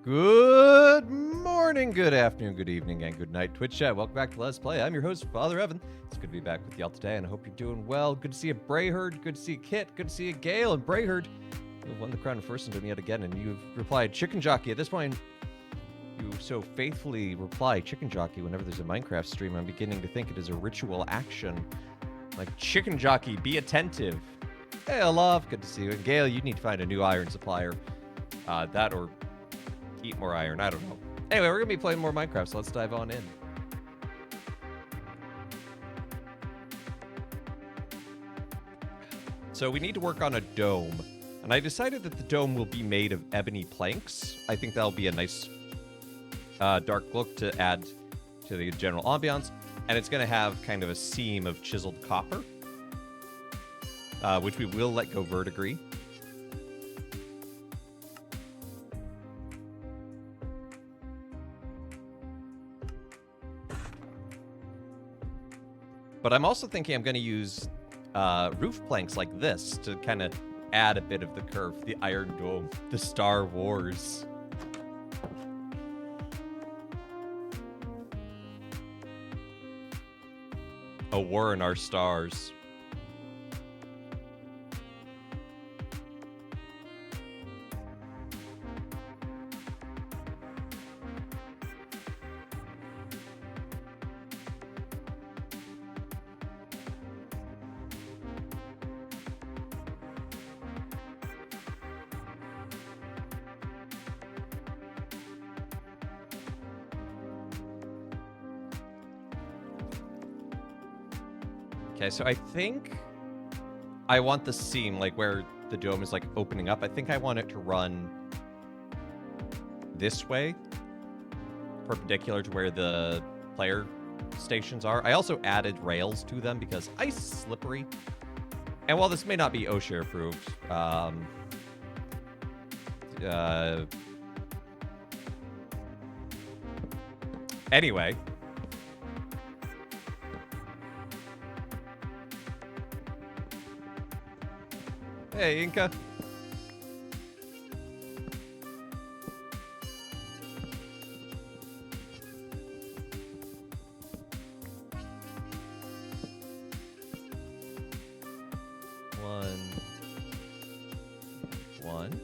Good morning, good afternoon, good evening, and good night, Twitch chat. Welcome back to Let's Play. I'm your host, Father Evan. It's good to be back with y'all today, and I hope you're doing well. Good to see you, Brayherd. Good to see you, Kit. Good to see you, Gale. And Brayherd, you won the crown of first and yet again, and you've replied Chicken Jockey. At this point, you so faithfully reply Chicken Jockey whenever there's a Minecraft stream. I'm beginning to think it is a ritual action. Like, Chicken Jockey, be attentive. Hey, Olaf, good to see you. And Gale, you need to find a new iron supplier. That or eat more iron, I don't know. Anyway, we're going to be playing more Minecraft, so let's dive on in. So we need to work on a dome, and I decided that the dome will be made of ebony planks. I think that'll be a nice dark look to add to the general ambiance, and it's going to have kind of a seam of chiseled copper, which we will let go verdigris. But I'm also thinking I'm going to use roof planks like this to kind of add a bit of the curve. The Iron Dome, the Star Wars. A war in our stars. Okay, so I think I want the seam, like where the dome is like opening up. I think I want it to run this way, perpendicular to where the player stations are. I also added rails to them because ice is slippery. And while this may not be OSHA approved, anyway. Hey, Inca. One.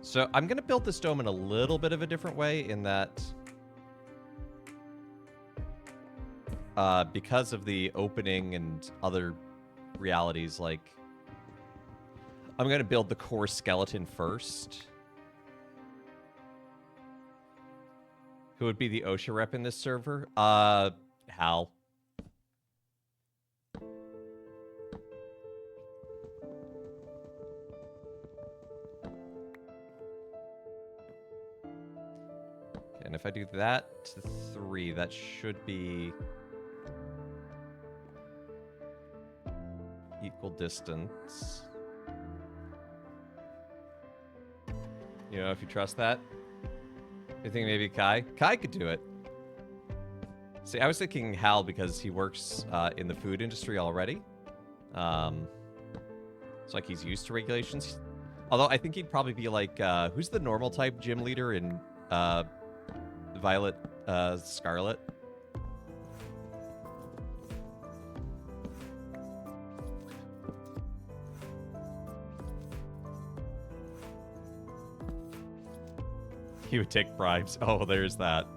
So I'm going to build this dome in a little bit of a different way in that because of the opening and other realities, like, I'm going to build the core skeleton first. Who would be the OSHA rep in this server? Hal. Okay, and if I do that to 3, that should be equal distance. You know, if you trust that. You think maybe Kai? Kai could do it. See, I was thinking Hal because he works in the food industry already. It's like he's used to regulations. Although I think he'd probably be like, who's the normal type gym leader in Violet Scarlet? He would take bribes. Oh, there's that.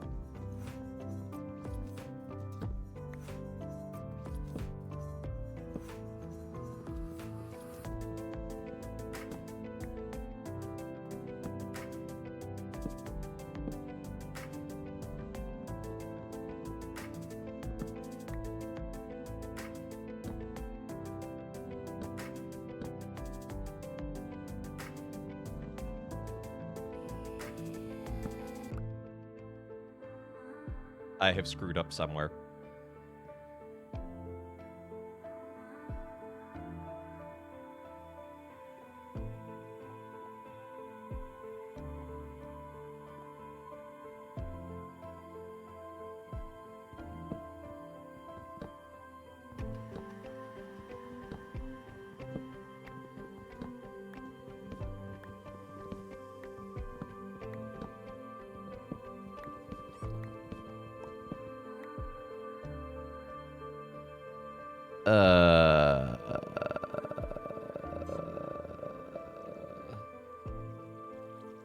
I have screwed up somewhere. Uh,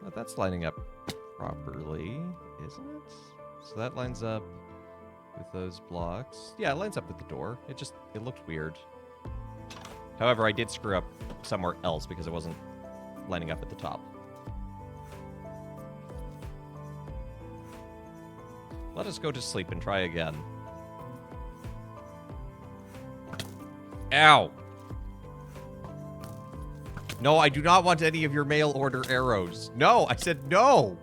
well, that's lining up properly, isn't it? So that lines up with those blocks. Yeah, it lines up with the door. It looked weird. However, I did screw up somewhere else because it wasn't lining up at the top. Let us go to sleep and try again. Ow! No, I do not want any of your mail order arrows. No, I said no!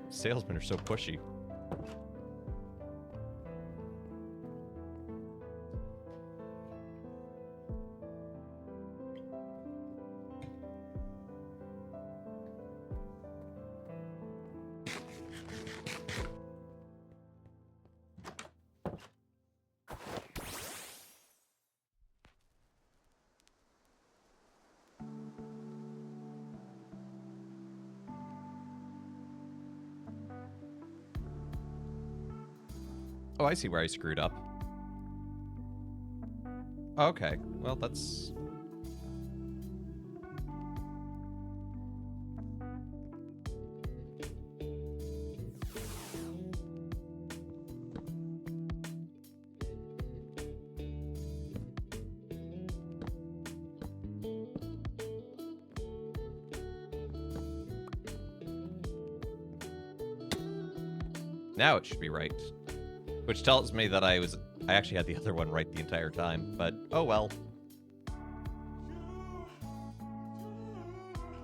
Salesmen are so pushy. Oh, I see where I screwed up. Okay, well, that's... Now it should be right. Which tells me that I actually had the other one right the entire time, but oh well.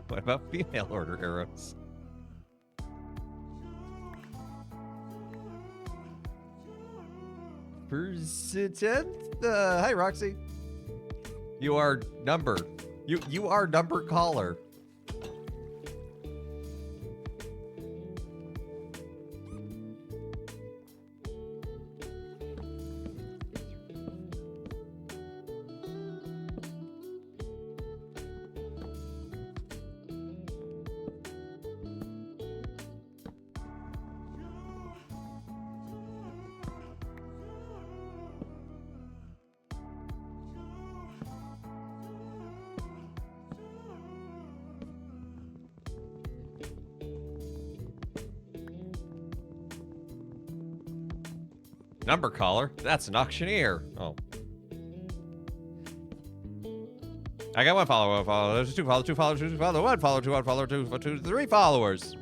What about female order arrows? Percent? Hi, Roxy. You are number. You are number caller. Number caller? That's an auctioneer. Oh. I got one follower, there's two followers, one follower, two, one follower, two, three followers.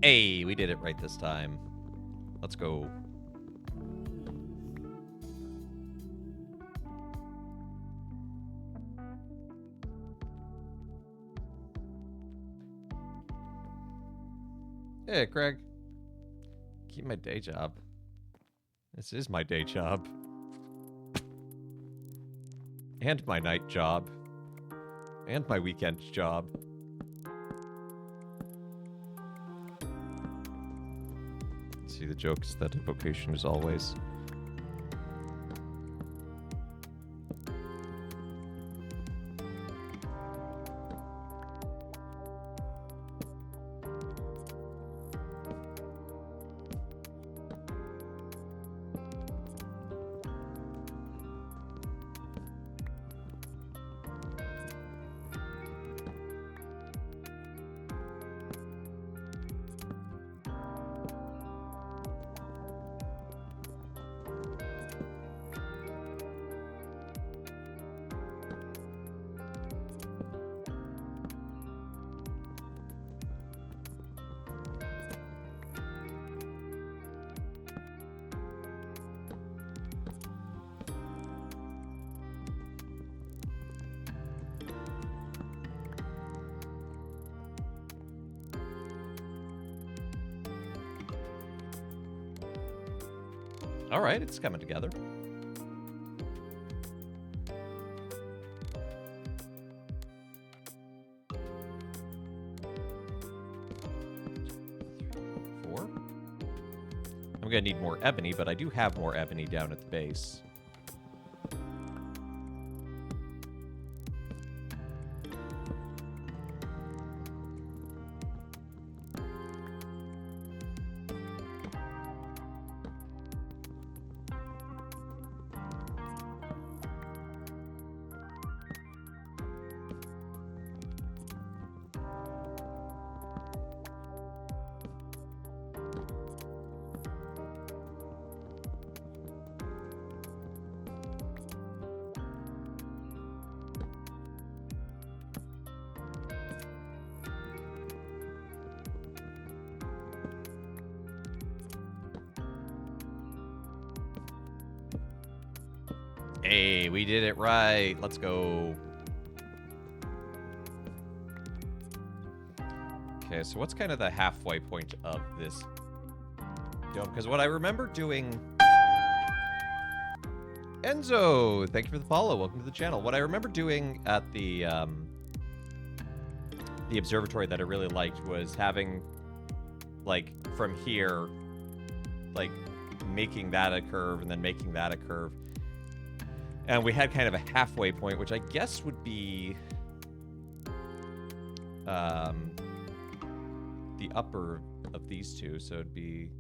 Hey, we did it right this time. Let's go. Hey, Craig. Keep my day job. This is my day job. And my night job. And my weekend job. See, the joke is that invocation is always. All right, it's coming together. I'm going to need more ebony, but I do have more ebony down at the base. Hey, we did it right. Let's go. Okay, so what's kind of the halfway point of this dome? Because what I remember doing... Enzo, thank you for the follow. Welcome to the channel. What I remember doing at the observatory that I really liked was having, like, from here, like, making that a curve and then making that a curve. And we had kind of a halfway point, which I guess would be the upper of these two. So it'd be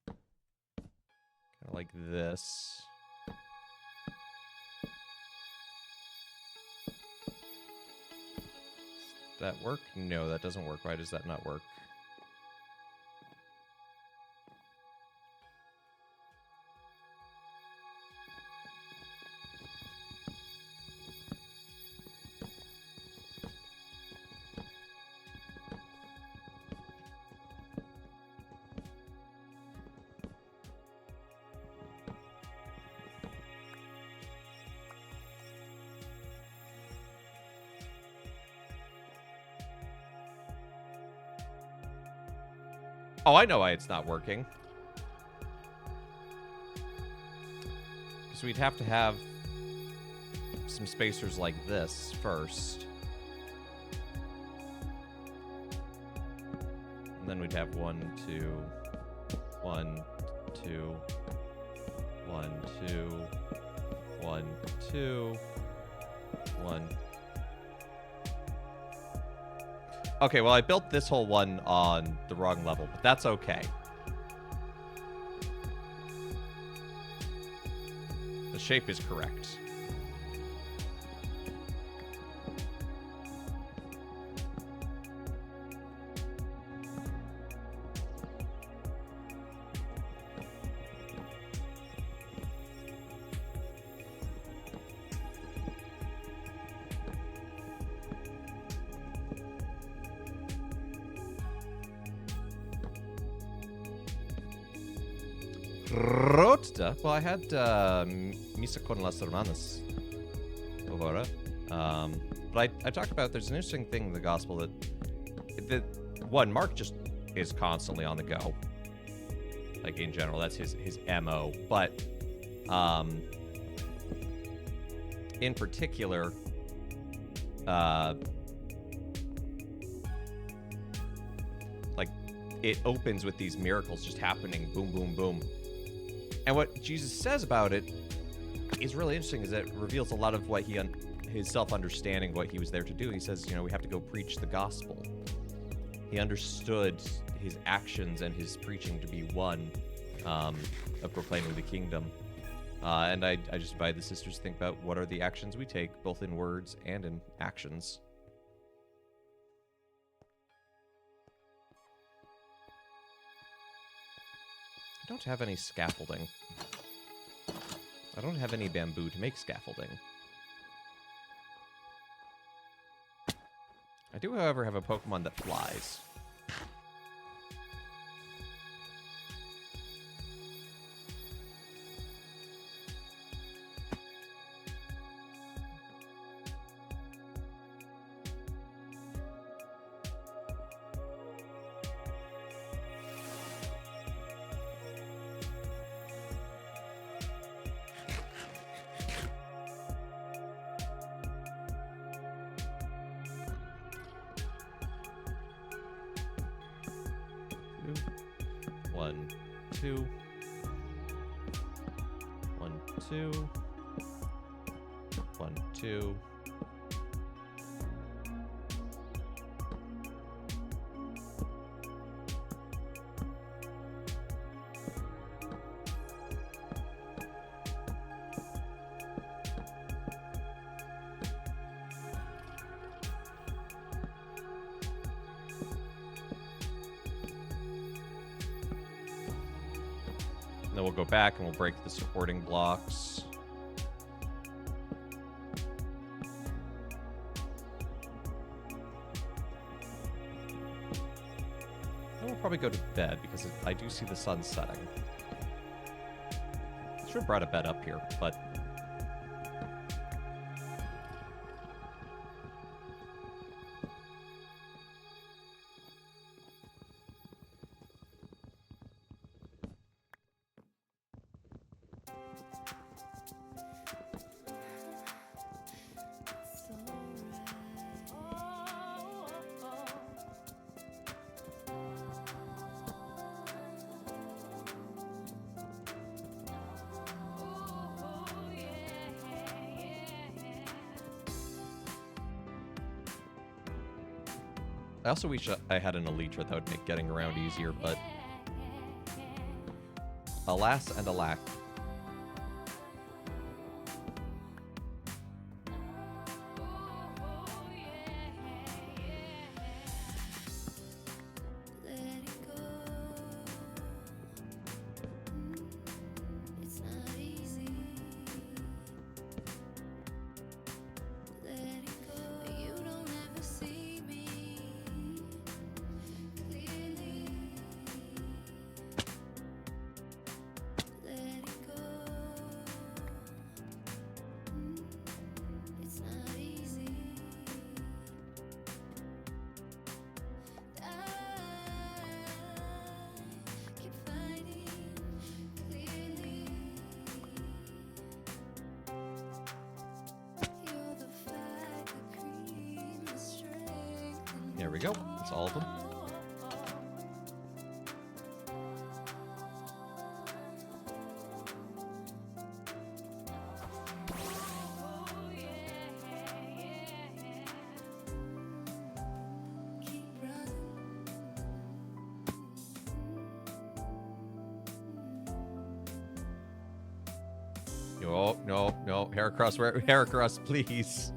kind of like this. Does that work? No, that doesn't work. Why does that not work? Oh, I know why it's not working. So we'd have to have some spacers like this first. And then we'd have 1, 2, 1, 2, 1, 2, 1, 2, 1. Okay, well, I built this whole one on the wrong level, but that's okay. The shape is correct. Well, I had Misa con las Hermanas before. But I talked about there's an interesting thing in the gospel that one, Mark just is constantly on the go. Like in general, that's his MO. But in particular, like it opens with these miracles just happening, boom, boom, boom. And what Jesus says about it is really interesting, is that it reveals a lot of what his self-understanding, what he was there to do. He says, you know, we have to go preach the gospel. He understood his actions and his preaching to be one of proclaiming the kingdom. And I just invite the sisters to think about what are the actions we take, both in words and in actions. I don't have any scaffolding. I don't have any bamboo to make scaffolding. I do, however, have a Pokemon that flies. 1, 2. 1, 2. 1, 2. And then we'll go back and we'll break the supporting blocks. And we'll probably go to bed because I do see the sun setting. Should have brought a bed up here, but... I also wish I had an Elytra that would make getting around easier, but alas and alack. There we go. That's all of them. Oh, no. Heracross, please.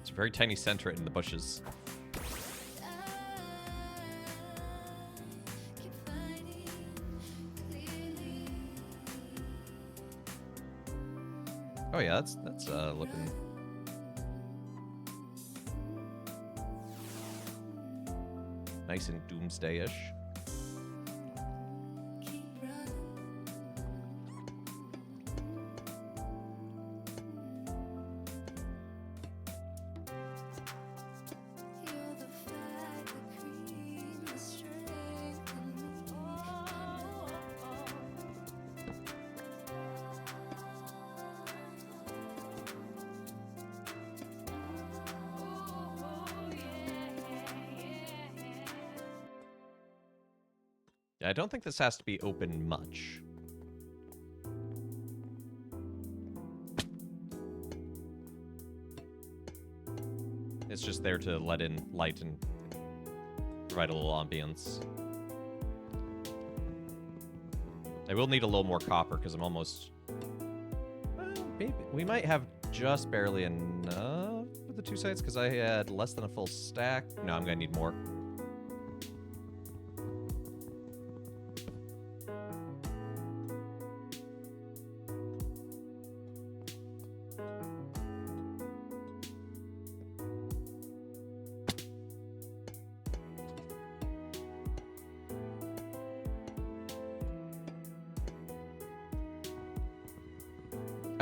A very tiny center in the bushes. Oh yeah, that's looking nice and doomsday-ish. I don't think this has to be open much. It's just there to let in light and provide a little ambience. I will need a little more copper because I'm almost... maybe we might have just barely enough for the two sides because I had less than a full stack. No, I'm going to need more.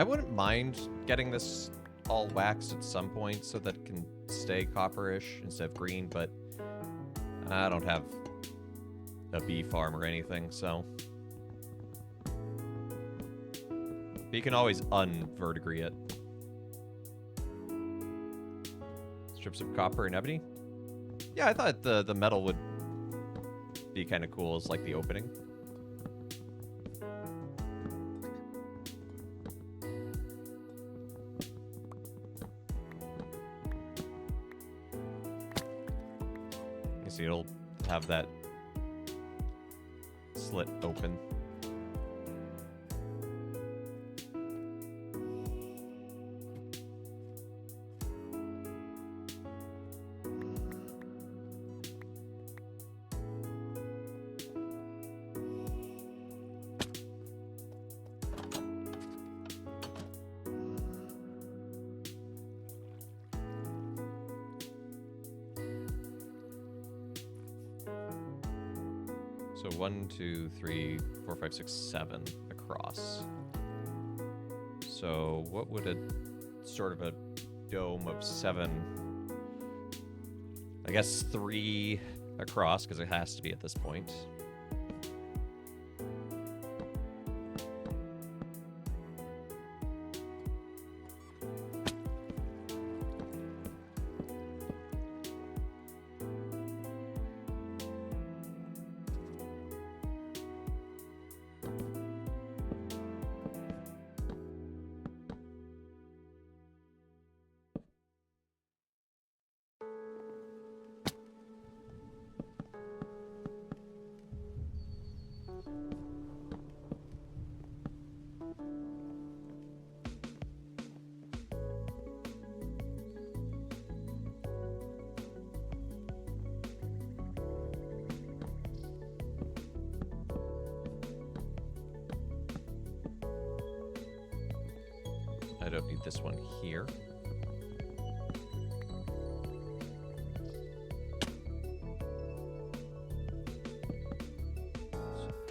I wouldn't mind getting this all waxed at some point so that it can stay copperish instead of green, but I don't have a bee farm or anything, so. But you can always un-verdigris it. Strips of copper and ebony? Yeah, I thought the metal would be kind of cool as like the opening. You see, it'll have that slit open. So 1, 2, 3, 4, 5, 6, 7 across. So what would a sort of a dome of 7? I guess 3 across, because it has to be at this point. I don't need this one here.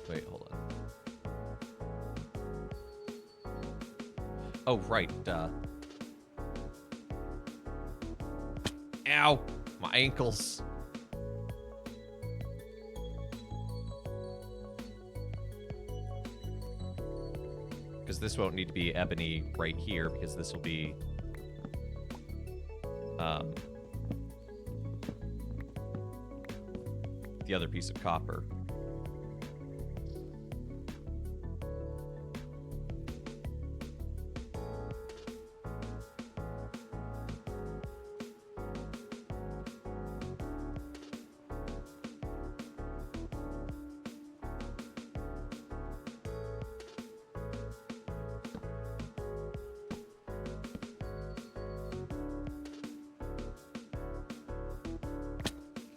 Wait, hold on. Oh, right, duh. Ow! My ankles. Because this won't need to be ebony right here, because this will be the other piece of copper.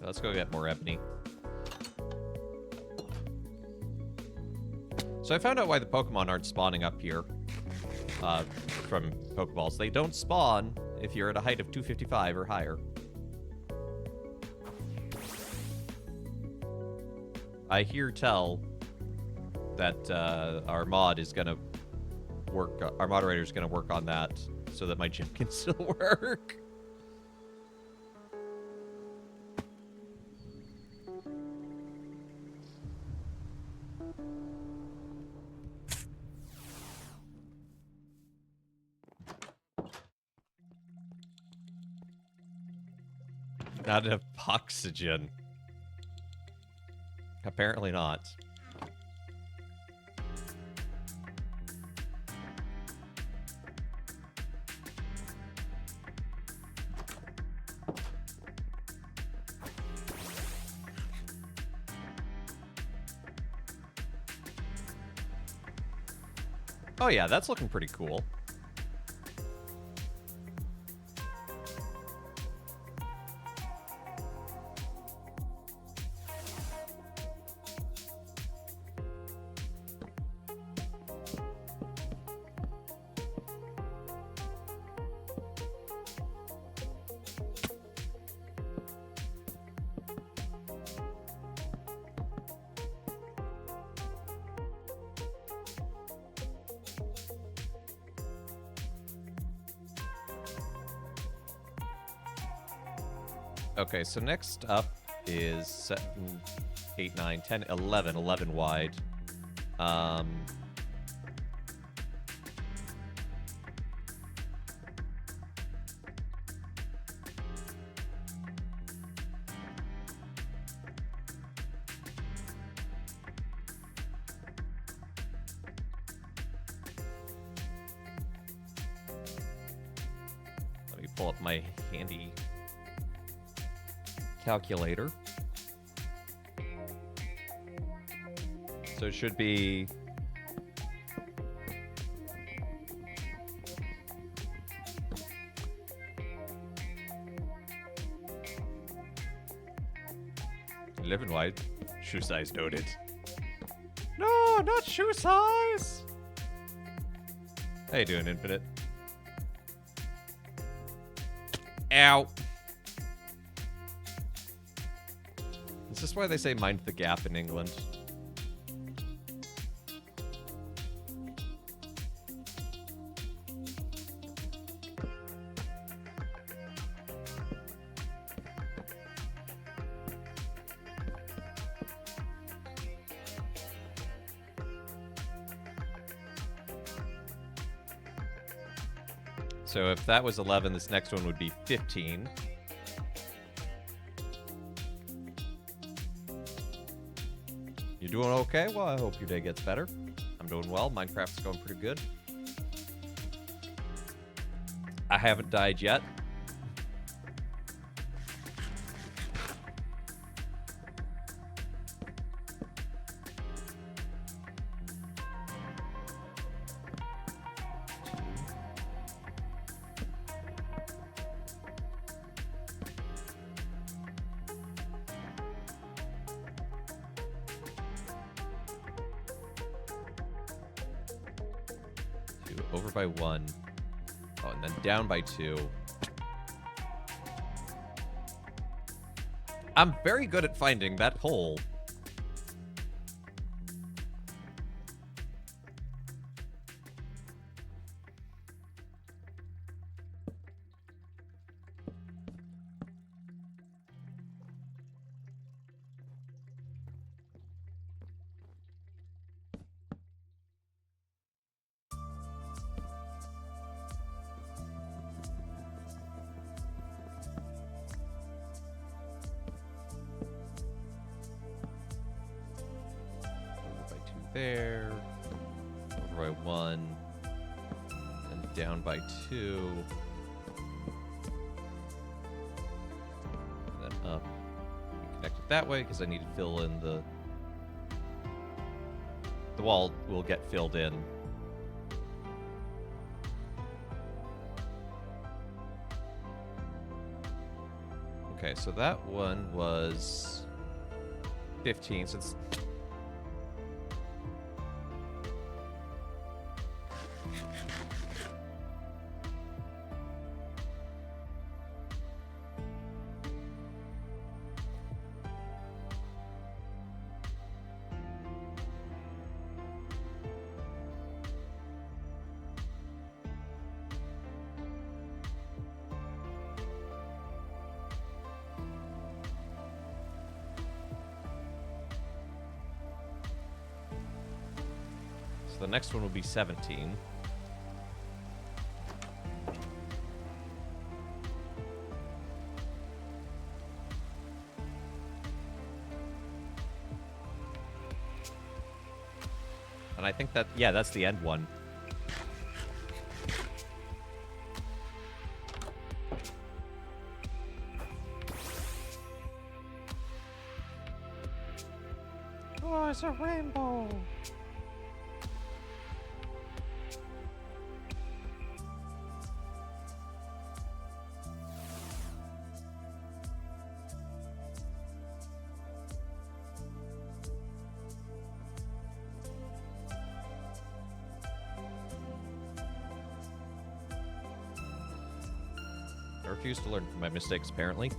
Let's go get more ebony. So I found out why the Pokemon aren't spawning up here from Pokeballs. They don't spawn if you're at a height of 255 or higher. I hear tell that our mod is gonna work. Our moderator is gonna work on that so that my gym can still work. Not enough oxygen. Apparently not. Oh yeah, that's looking pretty cool. Okay, so next up is 7, 8, 9, 10, 11. 11 wide. Let me pull up my handy calculator. So it should be 11 wide. Shoe size noted. No, not shoe size! How you doing, Infinite? Ow! Is this why they say mind the gap in England? So if that was 11, this next one would be 15. You doing okay? Well, I hope your day gets better. I'm doing well. Minecraft's going pretty good. I haven't died yet. Over by 1. Oh, and then down by 2. I'm very good at finding that hole. There, over by 1, and down by 2, and then up. Connect it that way because I need to fill in the wall will get filled in. Okay, so that one was 15, so it's the next one will be 17. And I think that, yeah, that's the end one. Oh, it's a rainbow. I refuse to learn from my mistakes, apparently.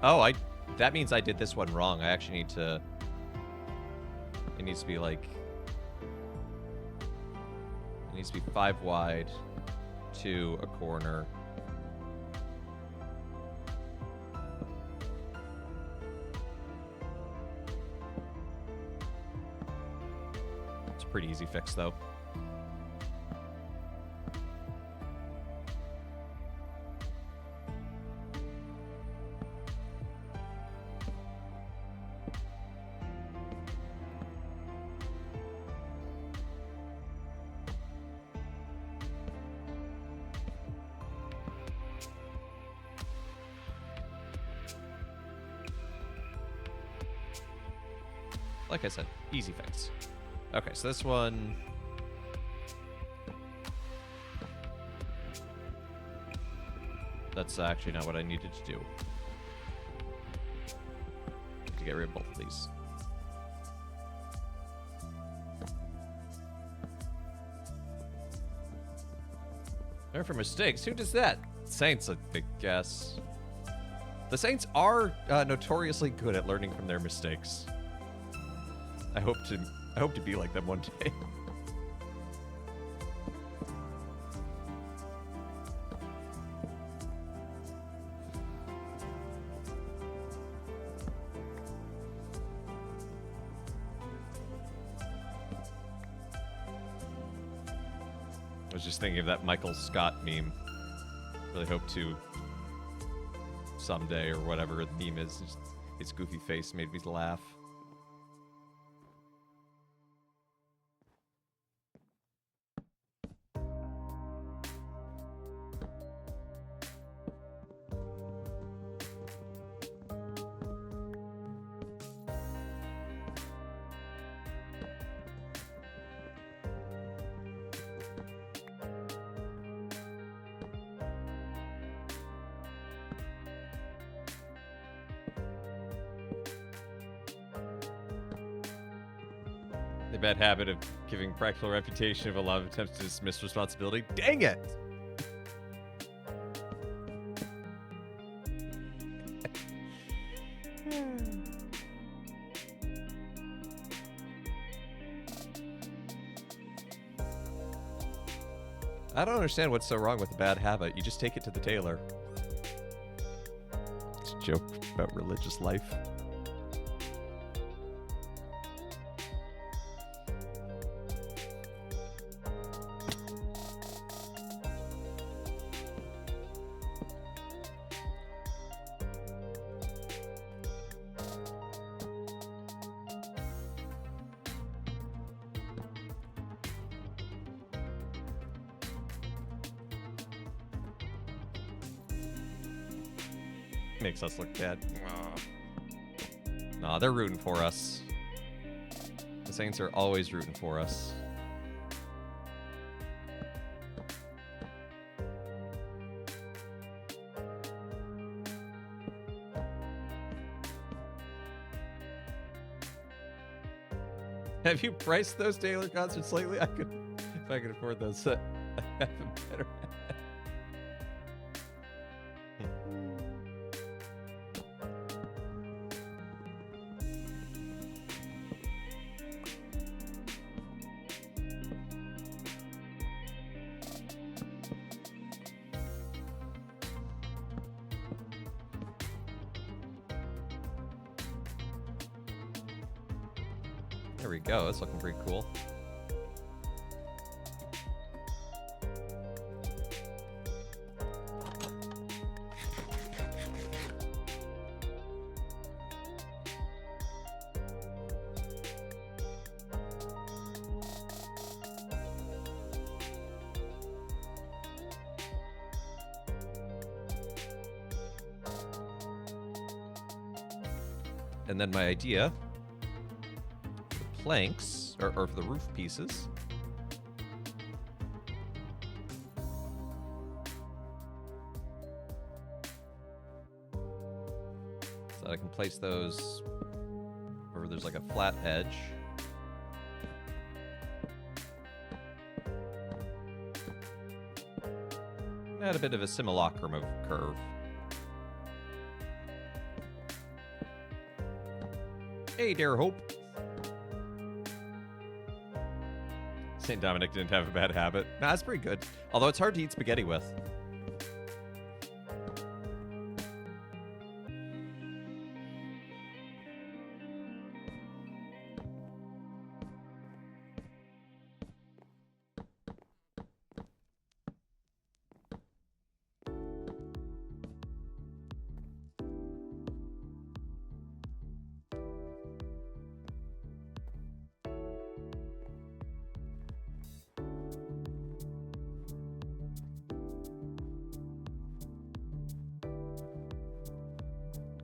Oh, that means I did this one wrong. I actually need to... It needs to be like... It needs to be 5 wide to a corner. It's a pretty easy fix, though. Like I said, easy fix. Okay, so this one... That's actually not what I needed to do. Need to get rid of both of these. Learn from mistakes. Who does that? Saints, I guess. The Saints are notoriously good at learning from their mistakes. I hope to be like them one day. I was just thinking of that Michael Scott meme. Really hope to someday, or whatever the meme is. Just, his goofy face made me laugh. The bad habit of giving practical refutation of a lot of attempts to dismiss responsibility. Dang it! I don't understand what's so wrong with a bad habit. You just take it to the tailor. It's a joke about religious life. Makes us look bad. Nah, they're rooting for us. The Saints are always rooting for us. Have you priced those Taylor concerts lately? If I could afford those, I have a better. There we go. That's looking pretty cool. And then my idea, the planks, or for the roof pieces, so that I can place those where there's like a flat edge. Add a bit of a simulacrum of curve. Hey there, Hope. St. Dominic didn't have a bad habit. Nah, that's pretty good. Although it's hard to eat spaghetti with.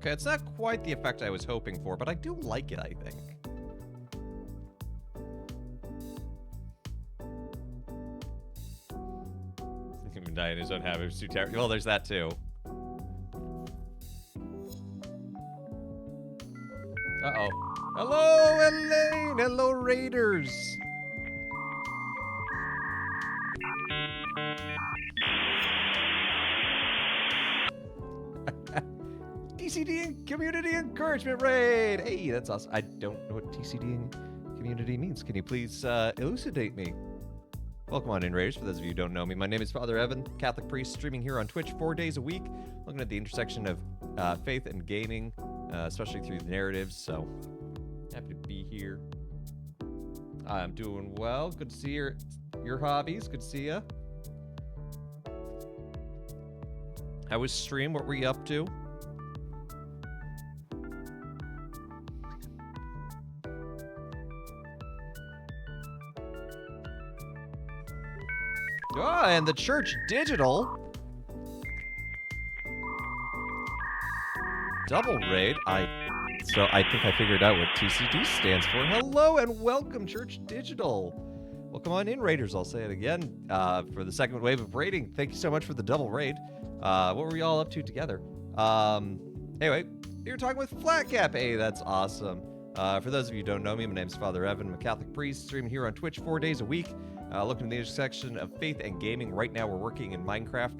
Okay, it's not quite the effect I was hoping for, but I do like it, I think. He can die in his own habit. It's too terrible. Well, there's that too. Uh-oh. Hello, Elaine! Hello, Raiders! TCD and Community Encouragement Raid! Hey, that's awesome. I don't know what TCD and Community means. Can you please elucidate me? Welcome on in, Raiders. For those of you who don't know me, my name is Father Evan, Catholic priest, streaming here on Twitch 4 days a week, looking at the intersection of faith and gaming, especially through the narratives, so happy to be here. I'm doing well. Good to see your hobbies. Good to see ya. How was stream? What were you up to? Oh, and the church digital. Double raid. So I think I figured out what TCD stands for. Hello and welcome, Church Digital. Welcome on in, Raiders. I'll say it again for the second wave of raiding. Thank you so much for the double raid. What were we all up to together? Anyway, you're talking with Flatcap. Hey, that's awesome. For those of you who don't know me, my name is Father Evan. I'm a Catholic priest, streaming here on Twitch 4 days a week. Looking at the intersection of faith and gaming. Right now, we're working in Minecraft.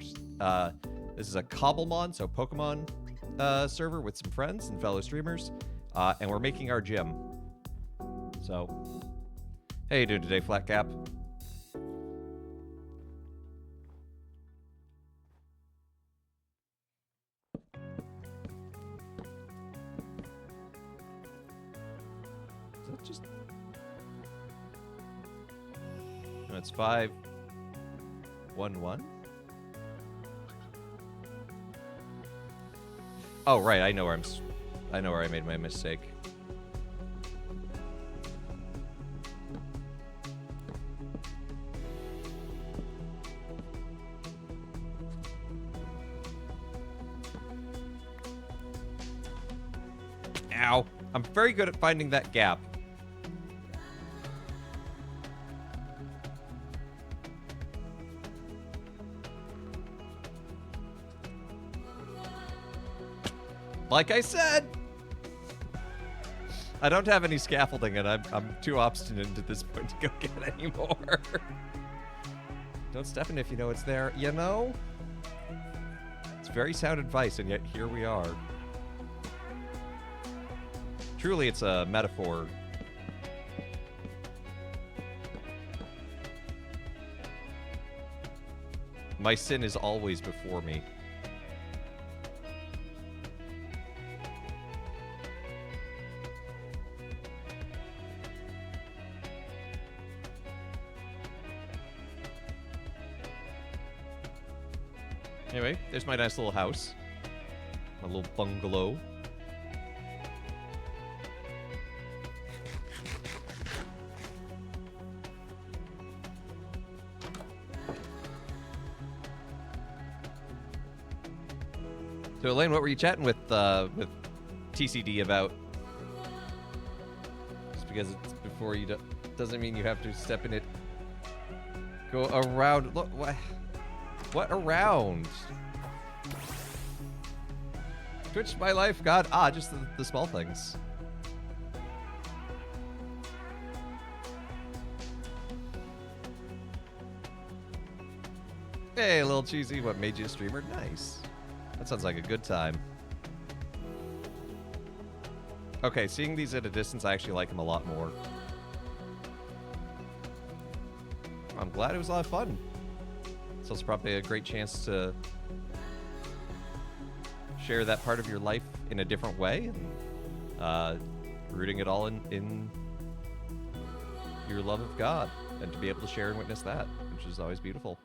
This is a Cobblemon, so Pokemon server with some friends and fellow streamers. And we're making our gym. So, how you doing today, Flatcap? Is that just... No, it's 5, 1, 1. Oh, right. I know where I made my mistake. Ow. I'm very good at finding that gap. Like I said, I don't have any scaffolding, and I'm too obstinate at this point to go get any more. Don't step in if you know it's there. You know? It's very sound advice, and yet here we are. Truly, it's a metaphor. My sin is always before me. Anyway, there's my nice little house. My little bungalow. So Elaine, what were you chatting with TCD about? Just because it's before you doesn't mean you have to step in it. Go around. Look, what around? Twitch my life, God. Just the small things. Hey, a little cheesy. What made you a streamer? Nice. That sounds like a good time. Okay, seeing these at a distance, I actually like them a lot more. I'm glad it was a lot of fun. So it's probably a great chance to share that part of your life in a different way, and rooting it all in your love of God, and to be able to share and witness that, which is always beautiful.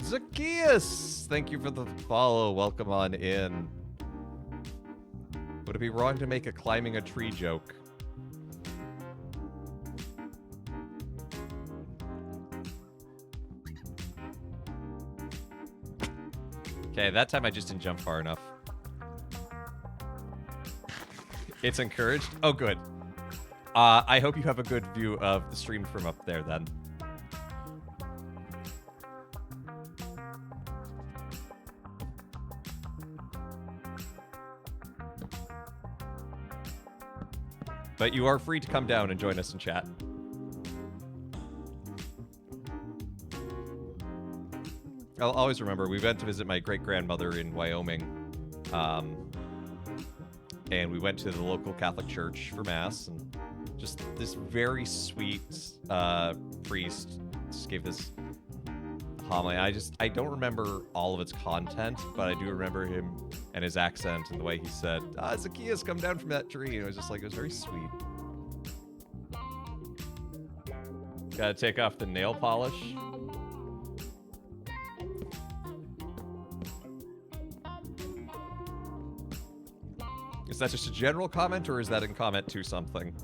Zacchaeus, thank you for the follow. Welcome on in. Would it be wrong to make a climbing a tree joke? Okay, that time I just didn't jump far enough. It's encouraged? Oh, good. I hope you have a good view of the stream from up there, then. But you are free to come down and join us in chat. I'll always remember, we went to visit my great-grandmother in Wyoming. And we went to the local Catholic church for Mass. And just this very sweet priest just gave this homily. I don't remember all of its content, but I do remember him and his accent and the way he said, Zacchaeus, come down from that tree. And it was just like, it was very sweet. Gotta take off the nail polish. Is that just a general comment, or is that in comment to something?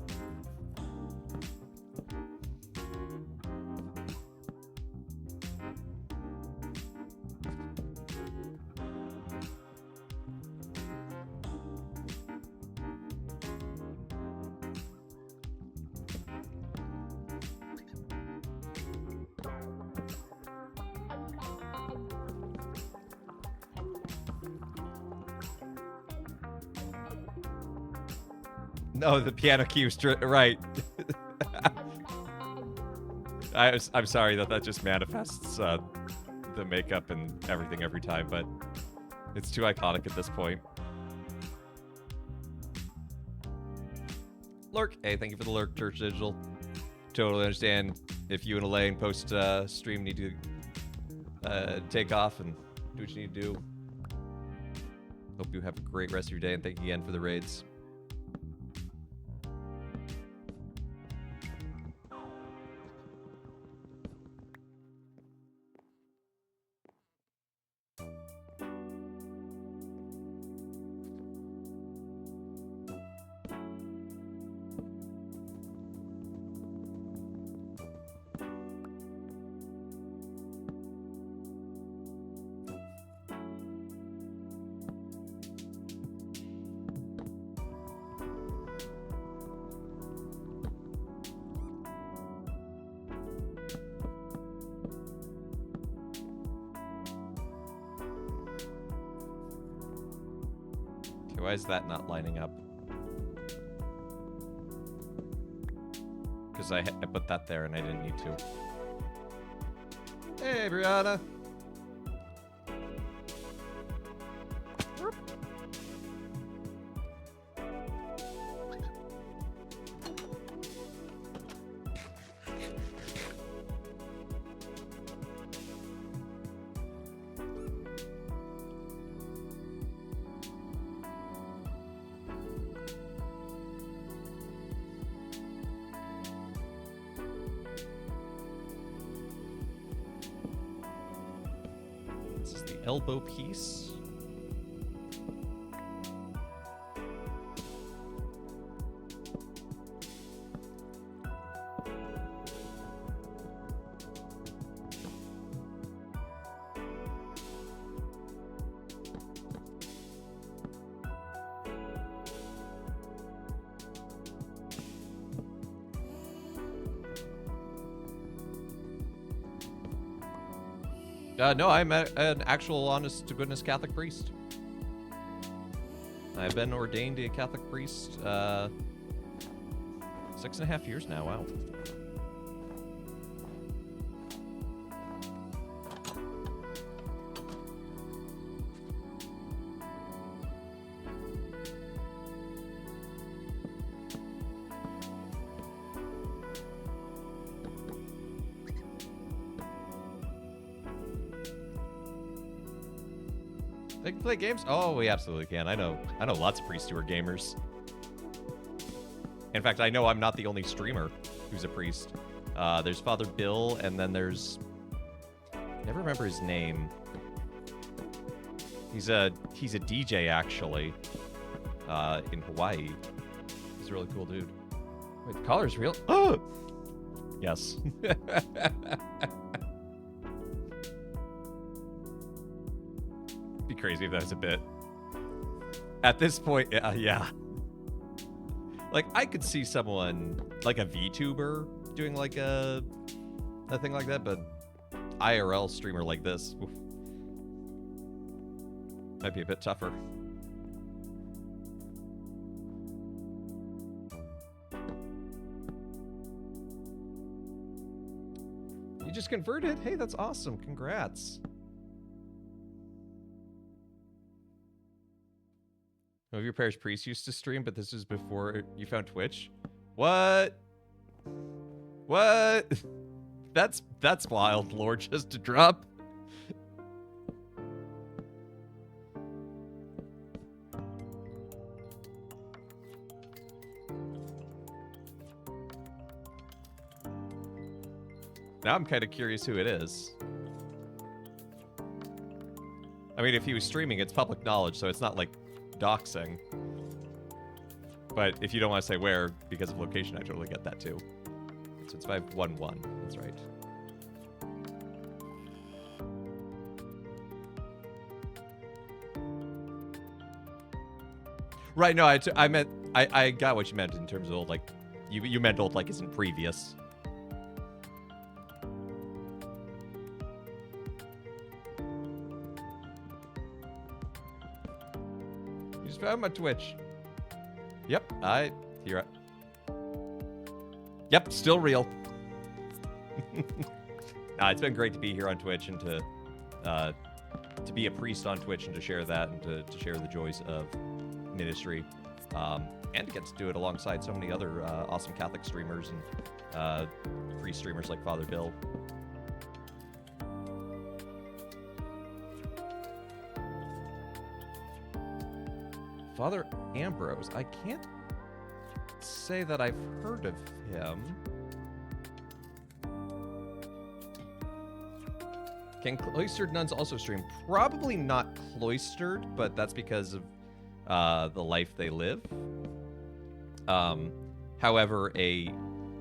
No, the piano cues, right. I'm sorry that just manifests the makeup and everything every time, but it's too iconic at this point. Lurk, hey, thank you for the lurk, Church Digital. Totally understand if you and Elaine post stream need to take off and do what you need to do. Hope you have a great rest of your day, and thank you again for the raids. Why is that not lining up? Because I put that there and I didn't need to. Hey, Brianna. Elbow piece. No, I'm an actual honest-to-goodness Catholic priest. I've been ordained a Catholic priest 6.5 years now, wow. They can play games? Oh, we absolutely can. I know lots of priests who are gamers. In fact, I know I'm not the only streamer who's a priest. There's Father Bill, and then there's... I never remember his name. He's a DJ, actually, in Hawaii. He's a really cool dude. Wait, the collar's real? Oh! Yes. Be crazy if that was a bit. At this point, yeah. Like, I could see someone, like a VTuber, doing like a thing like that, but IRL streamer like this, oof, might be a bit tougher. You just converted? Hey, that's awesome. Congrats. One of your parish priests used to stream, but this was before you found Twitch. What? What? That's wild, Lord, just to drop. Now I'm kind of curious who it is. I mean, if he was streaming, it's public knowledge, so it's not like doxing. But if you don't want to say where because of location, I totally get that too. So it's 511. That's right. Right, no, I meant I got what you meant in terms of old, like you meant old like isn't previous. You just found my Twitch. Yep, here. Yep, still real. Nah, it's been great to be here on Twitch and to be a priest on Twitch and to share that and to share the joys of ministry, and to get to do it alongside so many other awesome Catholic streamers and priest streamers like Father Bill. Father Ambrose, I can't say that I've heard of him. Can cloistered nuns also stream? Probably not cloistered, but that's because of the life they live. However,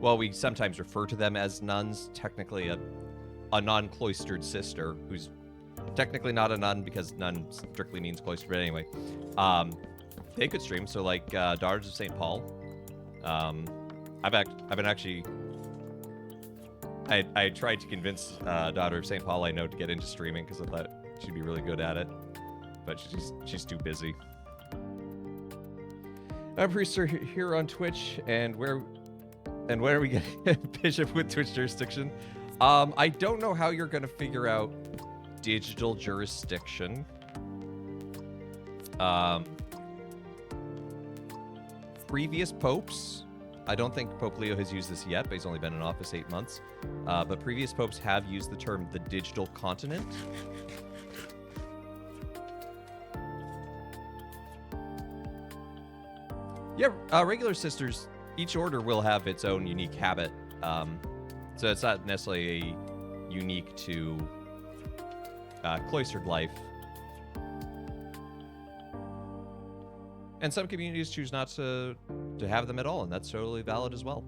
well, we sometimes refer to them as nuns. Technically, a non-cloistered sister, who's technically not a nun because nun strictly means cloistered. But anyway, they could stream. So, like Daughters of St. Paul. I've been actually. I tried to convince Daughter of St. Paul I know to get into streaming because I thought she'd be really good at it, but she's too busy. Our priests are here on Twitch, and where are we getting Bishop with Twitch jurisdiction? I don't know how you're going to figure out digital jurisdiction. Previous popes, I don't think Pope Leo has used this yet, but he's only been in office 8 months. But previous popes have used the term the digital continent. Yeah, regular sisters, each order will have its own unique habit. So it's not necessarily unique to cloistered life. And some communities choose not to have them at all, and that's totally valid as well.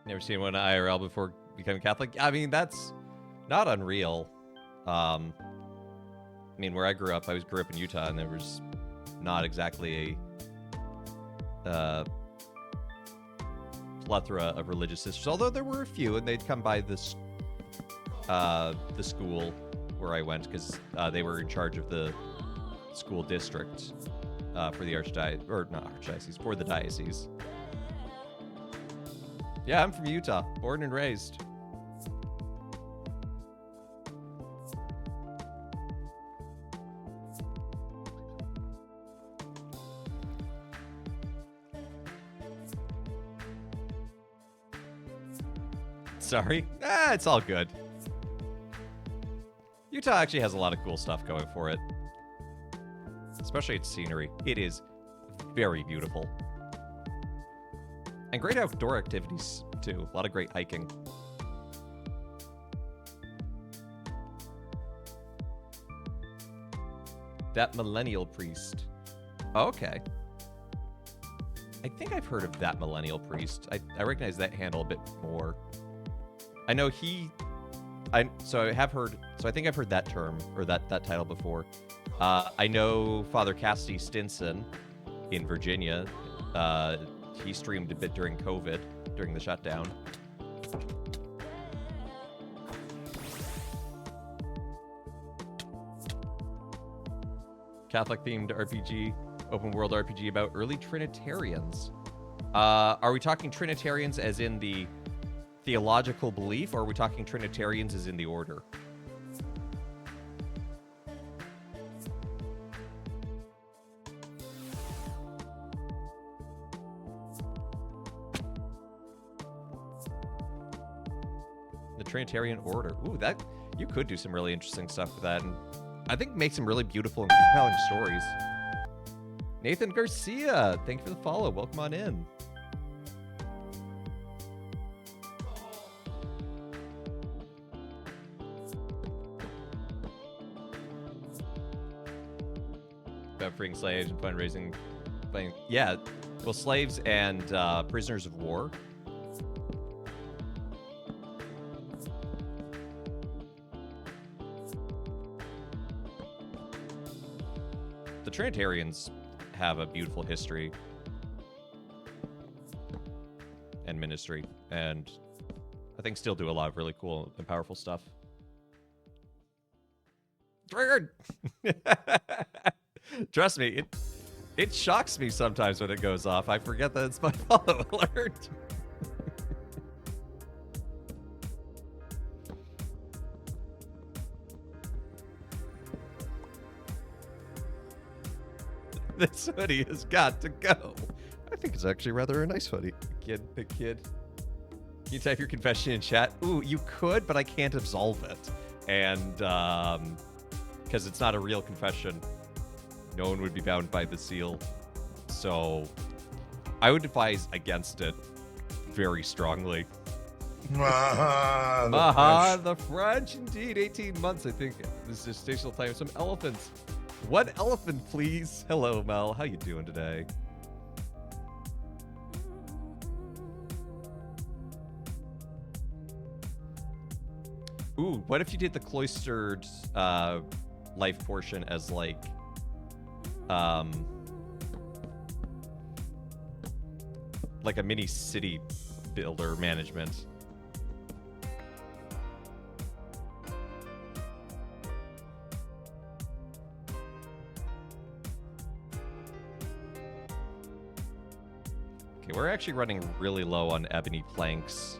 Never seen one IRL before becoming Catholic? I mean, that's not unreal. I mean, where I grew up, grew up in Utah, and there was not exactly a plethora of religious sisters, although there were a few, and they'd come by this the school where I went because they were in charge of the school district for the archdiocese, or not archdiocese, for the diocese. Yeah, I'm from Utah, born and raised. Sorry. It's all good. Utah actually has a lot of cool stuff going for it. Especially its scenery. It is very beautiful. And great outdoor activities, too. A lot of great hiking. That Millennial Priest. Oh, okay. I think I've heard of That Millennial Priest. I recognize that handle a bit more. I know so I think I've heard that term, or that title before. I know Father Cassidy Stinson in Virginia. He streamed a bit during COVID, during the shutdown. Catholic-themed RPG, open-world RPG about early Trinitarians. Are we talking Trinitarians as in the theological belief, or are we talking Trinitarians as in the order? The Trinitarian order. Ooh, that you could do some really interesting stuff with that, and I think make some really beautiful and compelling stories. Nathan Garcia, thank you for the follow. Welcome on in. About freeing slaves and fundraising. Yeah, well, slaves and prisoners of war. The Trinitarians have a beautiful history and ministry, and I think still do a lot of really cool and powerful stuff. Triggered! Trust me, it shocks me sometimes when it goes off. I forget that it's my follow alert. This hoodie has got to go. I think it's actually rather a nice hoodie. Big kid. Can you type your confession in chat? Ooh, you could, but I can't absolve it. And, because it's not a real confession, no one would be bound by the seal. So, I would advise against it very strongly. The French, indeed. 18 months, I think. This is gestational time. Some elephants. One elephant, please. Hello, Mel. How you doing today? Ooh, what if you did the cloistered life portion as like a mini city builder management? Okay, we're actually running really low on ebony planks,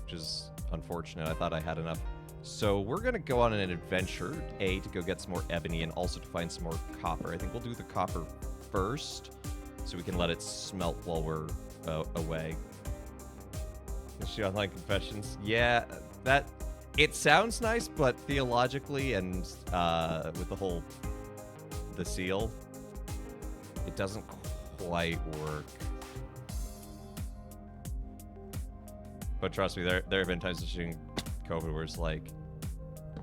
which is unfortunate. I thought I had enough. So we're going to go on an adventure, to go get some more ebony and also to find some more copper. I think we'll do the copper first so we can let it smelt while we're away. Issue online confessions. Yeah, it sounds nice, but theologically and with the seal, it doesn't quite work. But trust me, there have been times during COVID where it's like,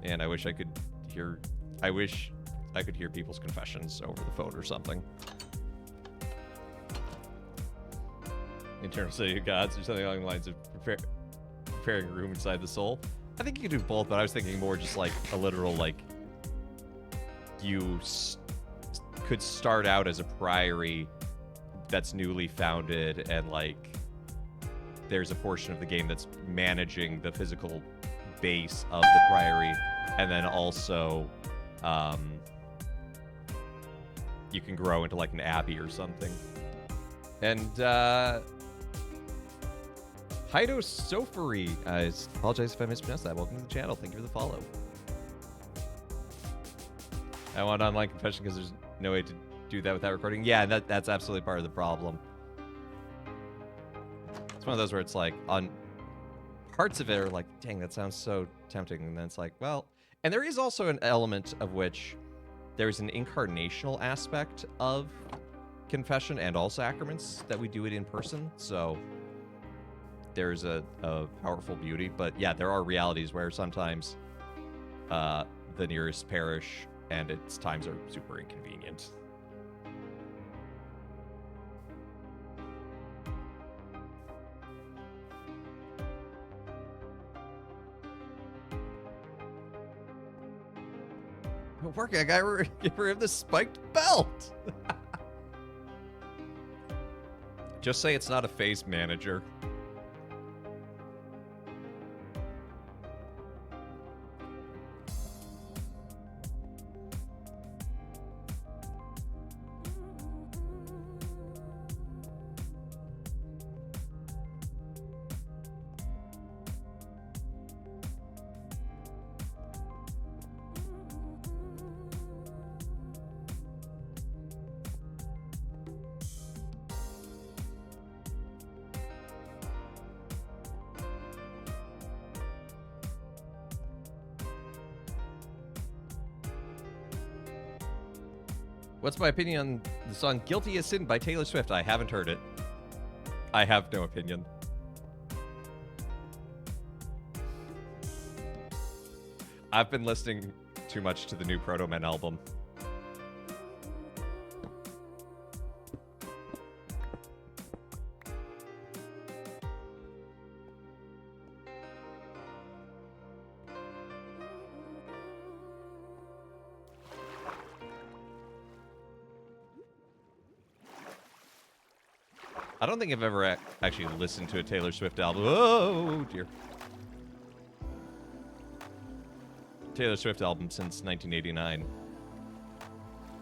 man, I wish I could hear people's confessions over the phone or something. Internal City of Gods or something along the lines of preparing a room inside the soul. I think you could do both, but I was thinking more just like a literal, like, you could start out as a priory that's newly founded, and like there's a portion of the game that's managing the physical base of the priory, and then also you can grow into like an abbey or something. And Hido Sofari, I apologize if I mispronounced that. Welcome to the channel. Thank you for the follow. I want online confession because there's no way to do that without recording. Yeah, that's absolutely part of the problem. It's one of those where it's like, parts of it are like, dang, that sounds so tempting. And then it's like, well, and there is also an element of which there's an incarnational aspect of confession and all sacraments that we do it in person. So there's a powerful beauty. But yeah, there are realities where sometimes the nearest parish and its times are super inconvenient. Working, I got give him the spiked belt. Just say it's not a phase manager. What's my opinion on the song Guilty as Sin by Taylor Swift? I haven't heard it. I have no opinion. I've been listening too much to the new Proto Men album. I don't think I've ever actually listened to a Taylor Swift album. Oh, dear. Taylor Swift album since 1989.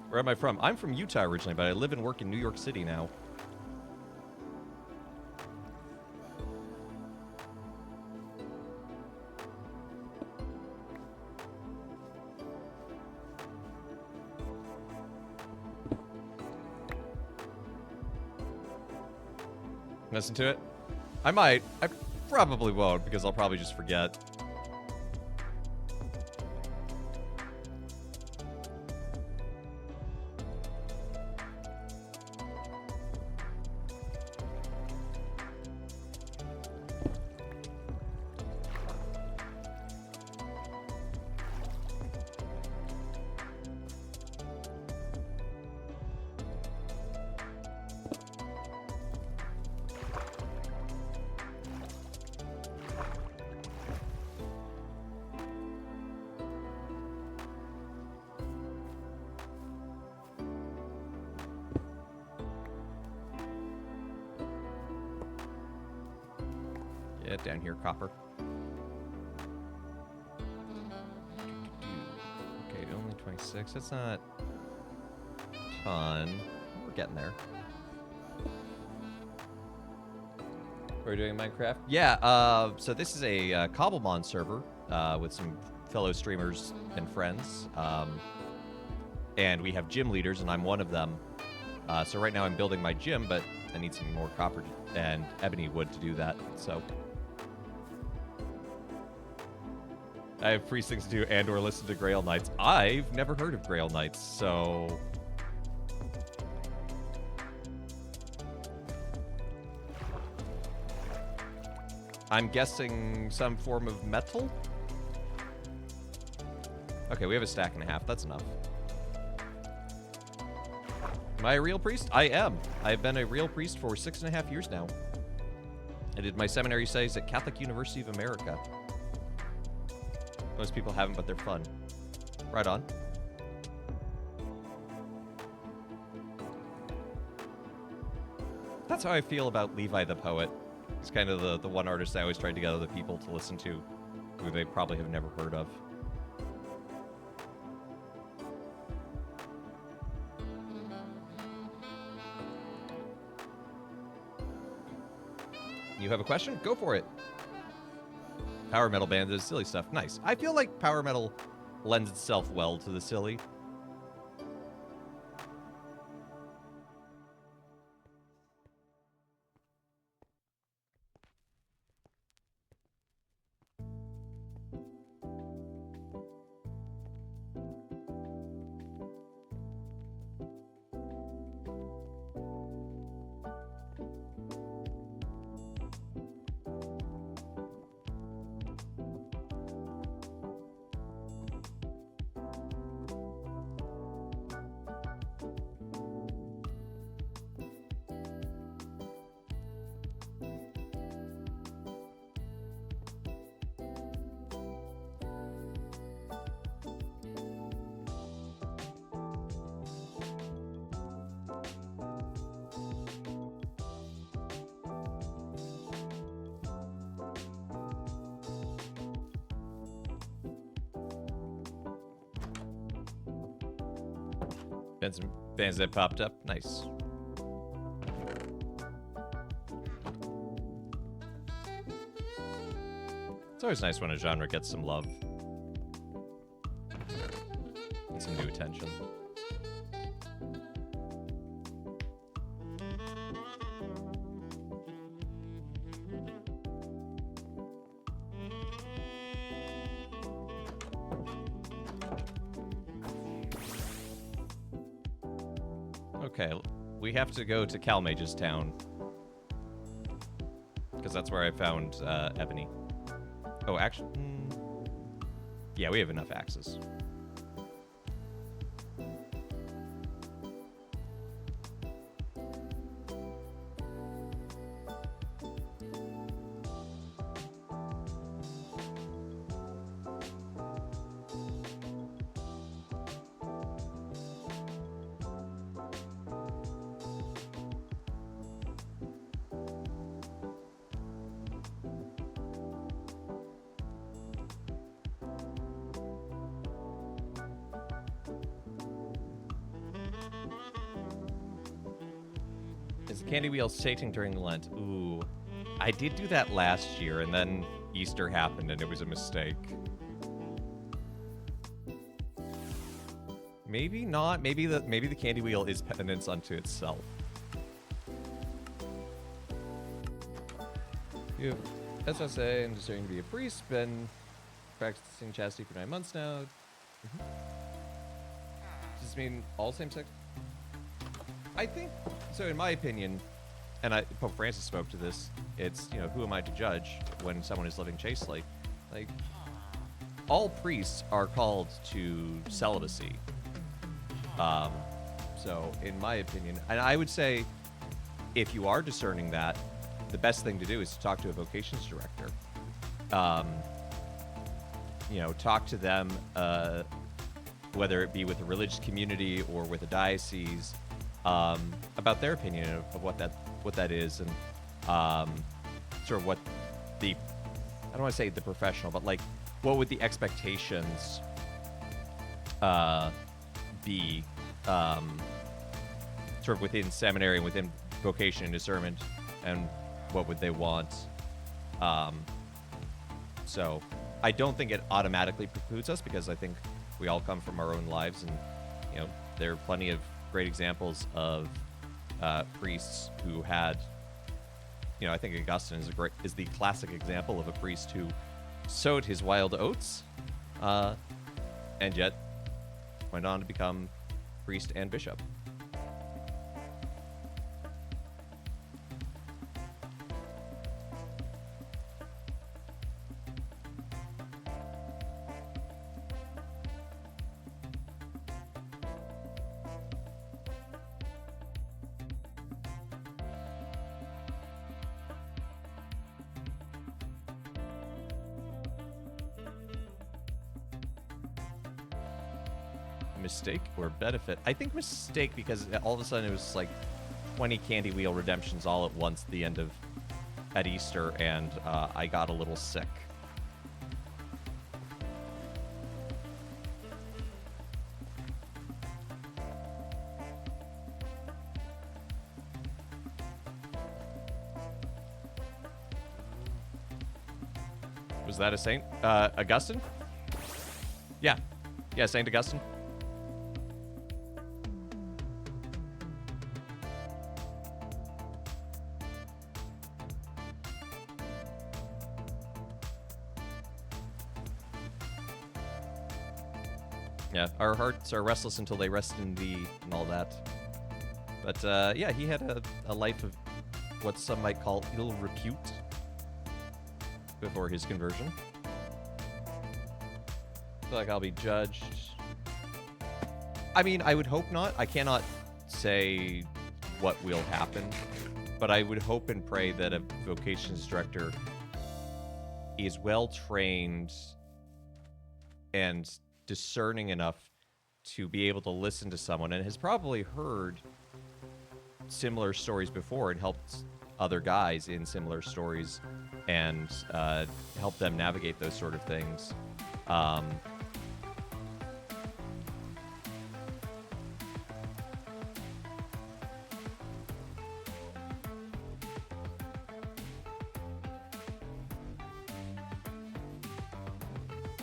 Where am I from? I'm from Utah originally, but I live and work in New York City now. Listen to it? I might. I probably won't, because I'll probably just forget. Get down here, Copper. Okay, only 26. That's not a ton. We're getting there. We're doing Minecraft? Yeah, so this is a Cobblemon server with some fellow streamers and friends. And we have gym leaders, and I'm one of them. So right now I'm building my gym, but I need some more copper and ebony wood to do that, so... I have priest things to do and or listen to Grail Knights. I've never heard of Grail Knights, so... I'm guessing some form of metal? Okay, we have a stack and a half. That's enough. Am I a real priest? I am. I've been a real priest for 6.5 years now. I did my seminary studies at Catholic University of America. Most people haven't, but they're fun. Right on. That's how I feel about Levi the Poet. He's kind of the one artist I always try to get other people to listen to, who they probably have never heard of. You have a question? Go for it. Power metal band is silly stuff. Nice. I feel like power metal lends itself well to the silly. Been some fans that popped up. Nice. It's always nice when a genre gets some love. And some new attention. Okay, we have to go to Calmage's town. Because that's where I found Ebony. Oh, actually... yeah, we have enough axes. Is the candy wheel stating during Lent? Ooh. I did do that last year, and then Easter happened, and it was a mistake. Maybe not. Maybe the candy wheel is penance unto itself. You have SSA and deserving to be a priest. Been practicing chastity for 9 months now. Does this mean all same-sex? I think, so in my opinion, and Pope Francis spoke to this, it's, you know, who am I to judge when someone is living chastely? Like, all priests are called to celibacy. So, in my opinion, and I would say, if you are discerning that, the best thing to do is to talk to a vocations director. You know, talk to them, whether it be with a religious community or with a diocese, about their opinion of what that is, and sort of what the, I don't want to say the professional, but like what would the expectations be sort of within seminary and within vocation and discernment, and what would they want. So I don't think it automatically precludes us, because I think we all come from our own lives, and you know, there are plenty of great examples of priests who had, you know, I think Augustine is the classic example of a priest who sowed his wild oats, and yet went on to become priest and bishop. Mistake or benefit? I think mistake, because all of a sudden it was like 20 candy wheel redemptions all at once at Easter, and I got a little sick. Was that a saint? Augustine? Yeah, Saint Augustine. Yeah, our hearts are restless until they rest in thee, and all that. But yeah, he had a life of what some might call ill repute before his conversion. I feel like I'll be judged. I mean, I would hope not. I cannot say what will happen, but I would hope and pray that a vocations director is well trained and discerning enough to be able to listen to someone, and has probably heard similar stories before and helped other guys in similar stories, and help them navigate those sort of things.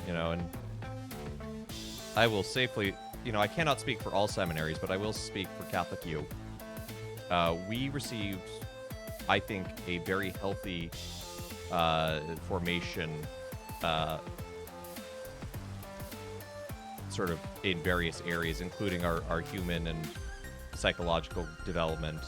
And I will safely, I cannot speak for all seminaries, but I will speak for Catholic U. We received, I think, a very healthy formation sort of in various areas, including our human and psychological development.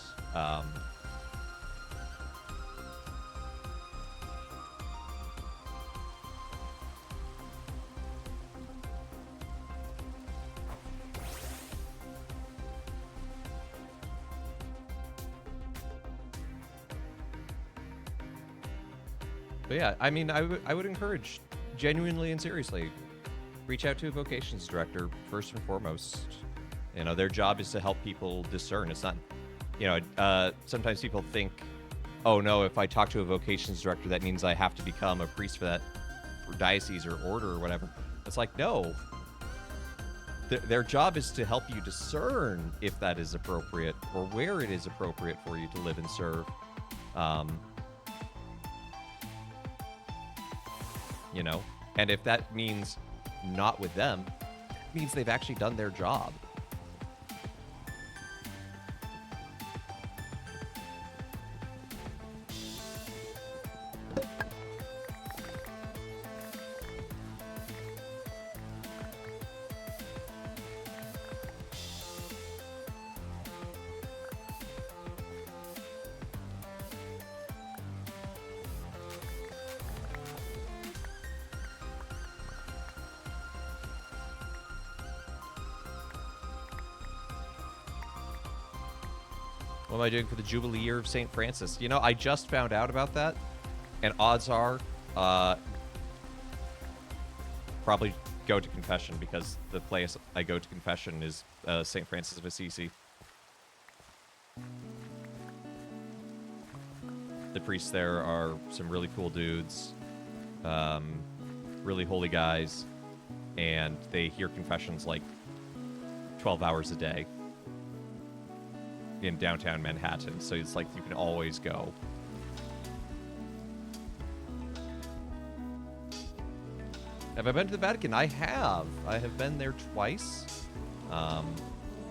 But yeah, I mean, I would encourage, genuinely and seriously, reach out to a vocations director first and foremost. Their job is to help people discern. It's not, sometimes people think, oh no, if I talk to a vocations director, that means I have to become a priest for diocese or order or whatever. It's like, no. Their job is to help you discern if that is appropriate or where it is appropriate for you to live and serve. And if that means not with them, that means they've actually done their job. What am I doing for the Jubilee year of St. Francis? I just found out about that, and odds are probably go to confession, because the place I go to confession is St. Francis of Assisi. The priests there are some really cool dudes, really holy guys, and they hear confessions like 12 hours a day in downtown Manhattan, so it's like you can always go. Have I been to the Vatican? I have. I have been there twice. I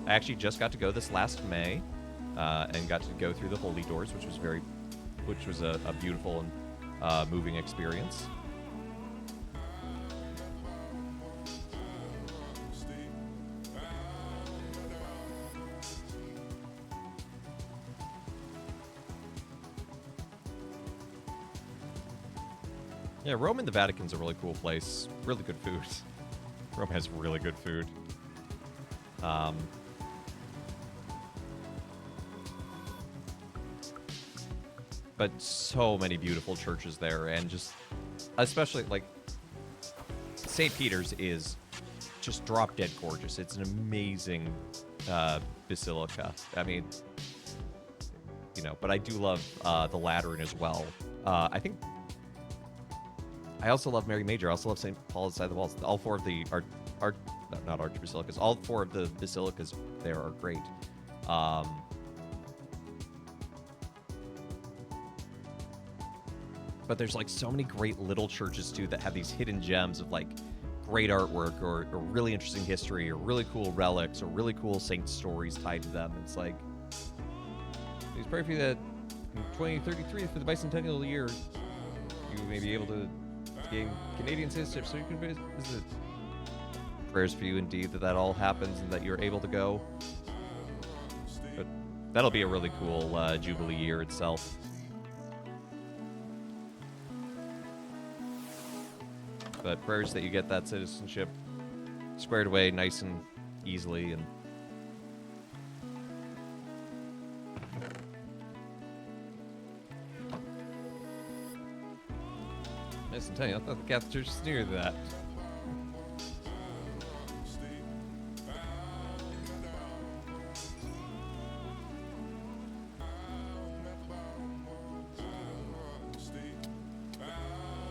actually just got to go this last May, and got to go through the Holy Doors, which was a beautiful and moving experience. Yeah, Rome and the Vatican's a really cool place. Really good food. Rome has really good food. But so many beautiful churches there, and just especially like St. Peter's is just drop dead gorgeous. It's an amazing basilica. I mean, but I do love the Lateran as well. I think I also love Mary Major. I also love St. Paul Outside the Walls. All four of the not archbasilicas. All four of the basilicas there are great. But there's like so many great little churches too that have these hidden gems of like great artwork or really interesting history or really cool relics or really cool saint stories tied to them. It's like, please pray for you that in 2033 for the bicentennial year you may be able to gain Canadian citizenship so you can visit. Prayers for you indeed that all happens and that you're able to go. But that'll be a really cool Jubilee year itself. But prayers that you get that citizenship squared away nice and easily. And listen, tell you, I thought the Catholic Church was near that.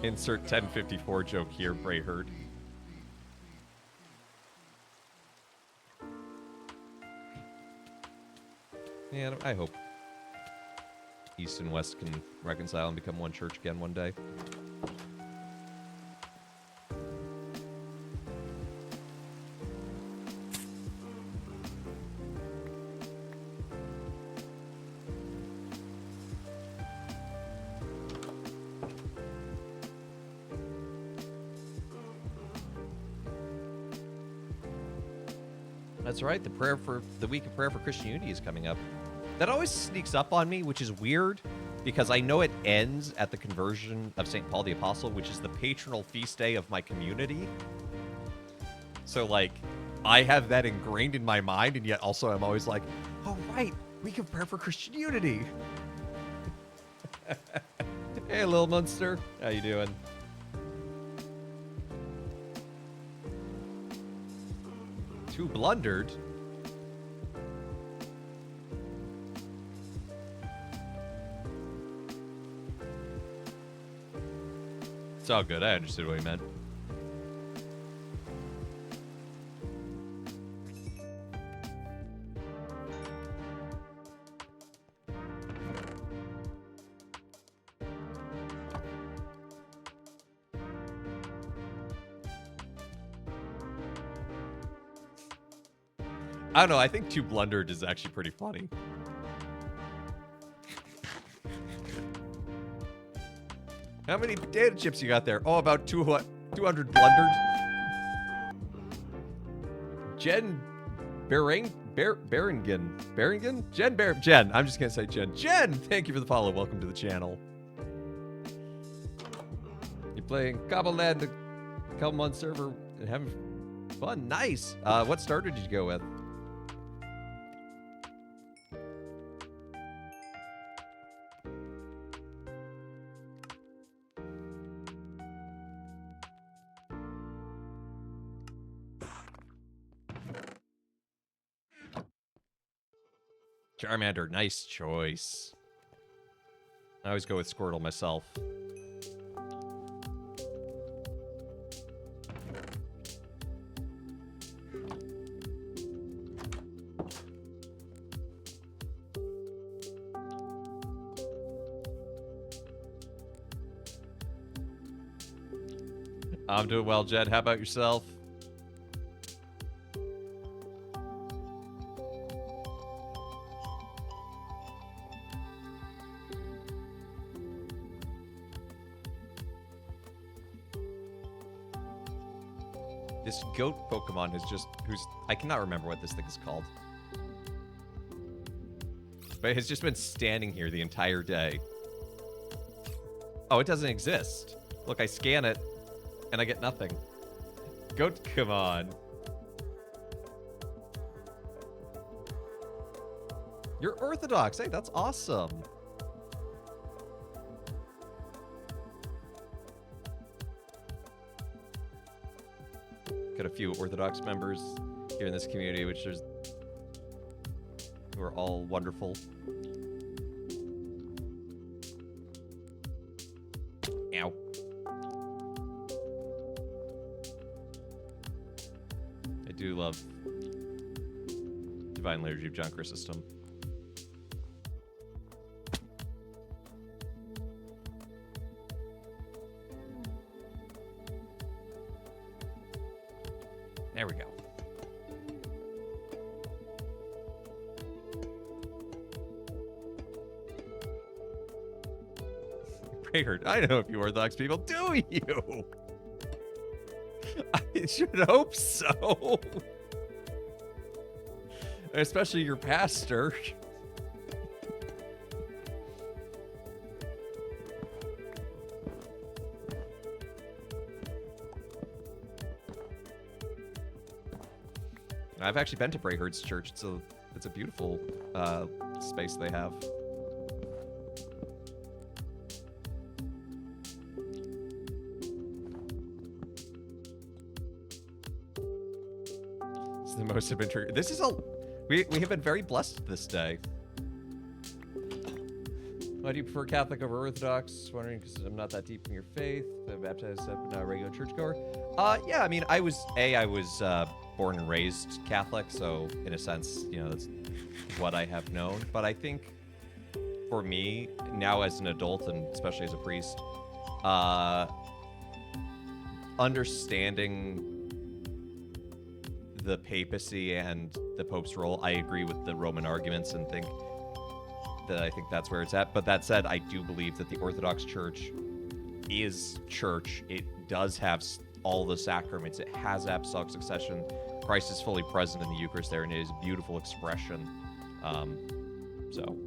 Insert 1054 joke here, Brayherd. Yeah, I hope East and West can reconcile and become one church again one day. That's right. The prayer for the week of prayer for Christian unity is coming up. That always sneaks up on me, which is weird because I know it ends at the conversion of St. Paul the Apostle, which is the patronal feast day of my community. So, like, I have that ingrained in my mind, and yet also I'm always like, oh, right, week of prayer for Christian unity. Hey, Lil Munster. How you doing? Too blundered. It's all good. I understood what he meant. I don't know. I think Too Blundered is actually pretty funny. How many potato chips you got there? Oh, about 200 blundered. Jen Beringen? Jen, I'm just going to say Jen. Jen, thank you for the follow. Welcome to the channel. You're playing Cobbleland, the Calmon server, and having fun. Nice. What starter did you go with? Charmander, nice choice. I always go with Squirtle myself. I'm doing well, Jed. How about yourself? This goat Pokemon is just, I cannot remember what this thing is called. But it has just been standing here the entire day. Oh, it doesn't exist. Look, I scan it, and I get nothing. Goat, come on. You're Orthodox. Hey, that's awesome. Got a few Orthodox members here in this community, who are all wonderful. Ow. I do love Divine Liturgy of John Chrysostom. There we go. Prayherd. I know a few Orthodox people. Do you? I should hope so. Especially your pastor. I've actually been to Brayherd's church. It's a beautiful space they have. It's the most have been true. This is we have been very blessed this day. Why do you prefer Catholic over Orthodox? Wondering because I'm not that deep in your faith. I'm baptized up, not a regular churchgoer. Yeah, I mean, I was born and raised Catholic, so in a sense, you know, that's what I have known. But I think for me, now as an adult and especially as a priest, understanding the papacy and the Pope's role, I agree with the Roman arguments and think that's where it's at. But that said, I do believe that the Orthodox Church is church. It does have all the sacraments. It has apostolic succession. Christ is fully present in the Eucharist there, and it is a beautiful expression. So.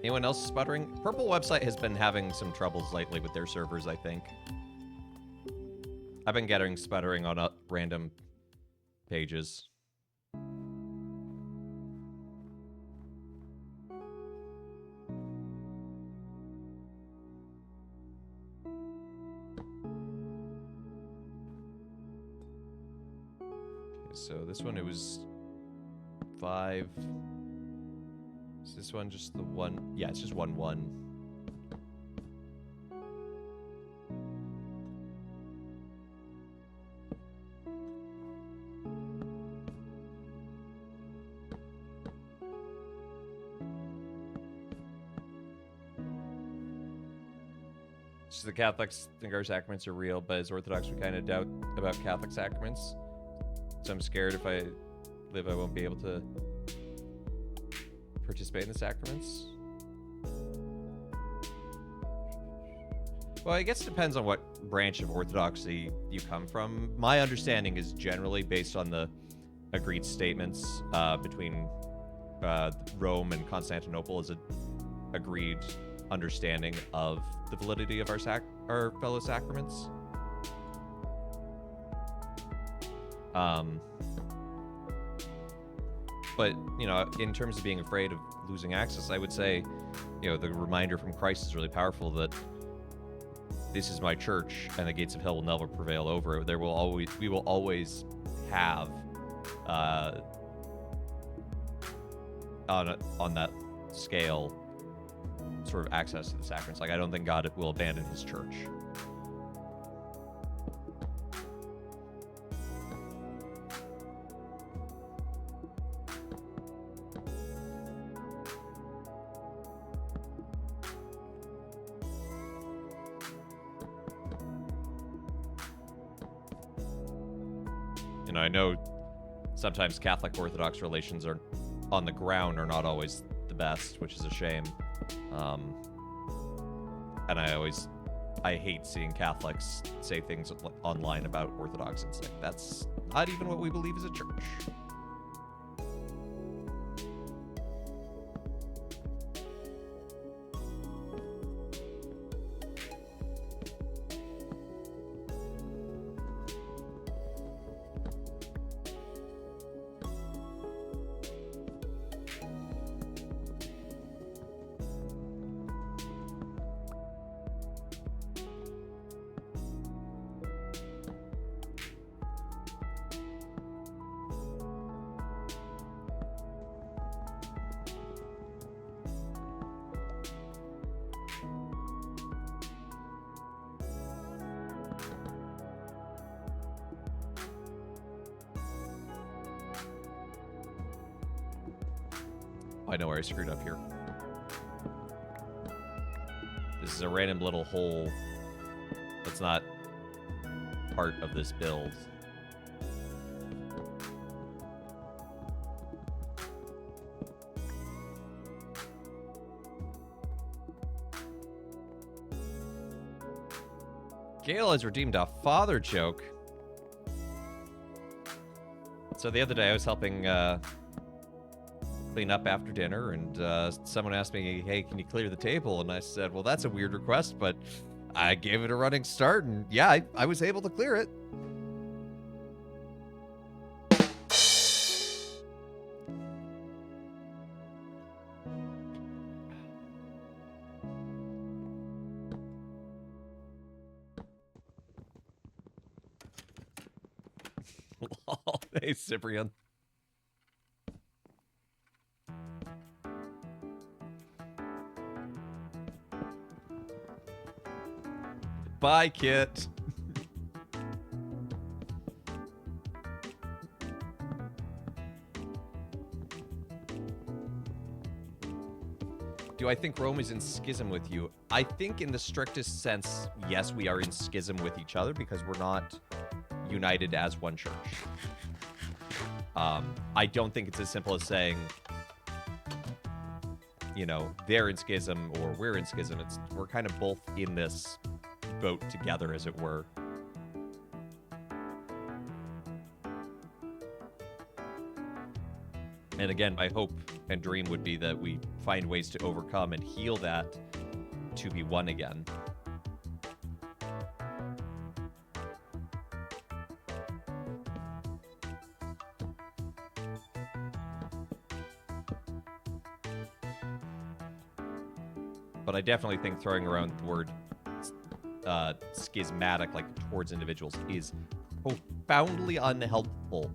Anyone else sputtering? Purple website has been having some troubles lately with their servers, I think. I've been getting sputtering on random pages. Okay, so this one, it was 5... Is this one just the one? Yeah, it's just 1-1. So the Catholics think our sacraments are real, but as Orthodox, we kind of doubt about Catholic sacraments. So I'm scared if I live, I won't be able to participate in the sacraments. Well, I guess it depends on what branch of Orthodoxy you come from. My understanding is generally based on the agreed statements between Rome and Constantinople as an agreed understanding of the validity of our fellow sacraments. But, you know, in terms of being afraid of losing access, I would say, you know, the reminder from Christ is really powerful that this is my church and the gates of hell will never prevail over it. We will always have on that scale sort of access to the sacraments. Like, I don't think God will abandon his church. You know, I know sometimes Catholic Orthodox relations are on the ground are not always the best, which is a shame. And I hate seeing Catholics say things online about Orthodox. It's like, that's not even what we believe as a church. I know where I screwed up here. This is a random little hole that's not part of this build. Gale has redeemed a father joke. So the other day I was helping clean up after dinner, and someone asked me, hey, can you clear the table? And I said, well, that's a weird request, but I gave it a running start, and yeah, I was able to clear it. Hey, Cyprian. Bye, Kit. Do I think Rome is in schism with you? I think in the strictest sense, yes, we are in schism with each other because we're not united as one church. I don't think it's as simple as saying, you know, they're in schism or we're in schism. We're kind of both in this boat together, as it were. And again, my hope and dream would be that we find ways to overcome and heal that to be one again. But I definitely think throwing around the word schismatic, like towards individuals, is profoundly unhelpful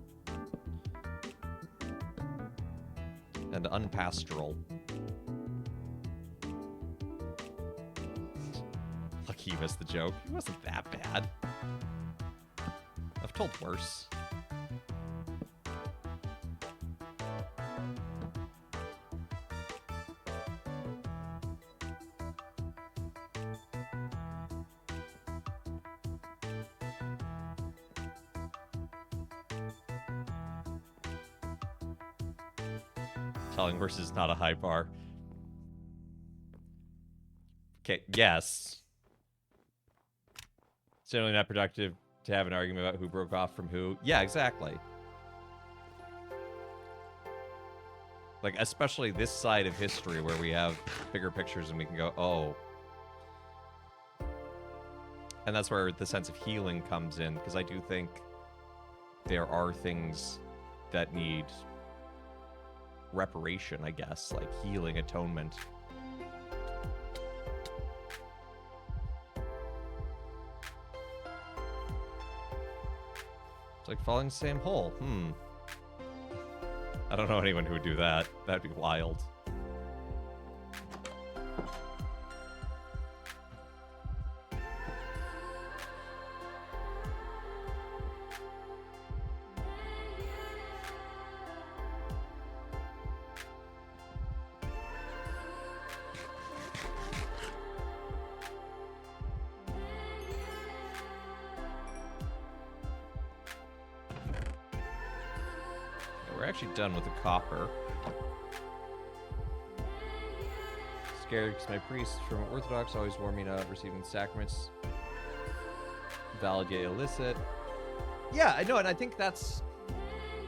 and unpastoral. Lucky you missed the joke. It wasn't that bad. I've told worse. Telling worse is not a high bar. Okay, yes. It's generally not productive to have an argument about who broke off from who. Yeah, exactly. Like, especially this side of history where we have bigger pictures and we can go, oh. And that's where the sense of healing comes in, because I do think there are things that need reparation, I guess, like healing, atonement. It's like falling the same hole. I don't know anyone who would do that. That'd be wild. We're actually done with the copper. Scared because my priest from Orthodox always warned me not receiving sacraments. Valid yet illicit. Yeah, I know, and I think that's...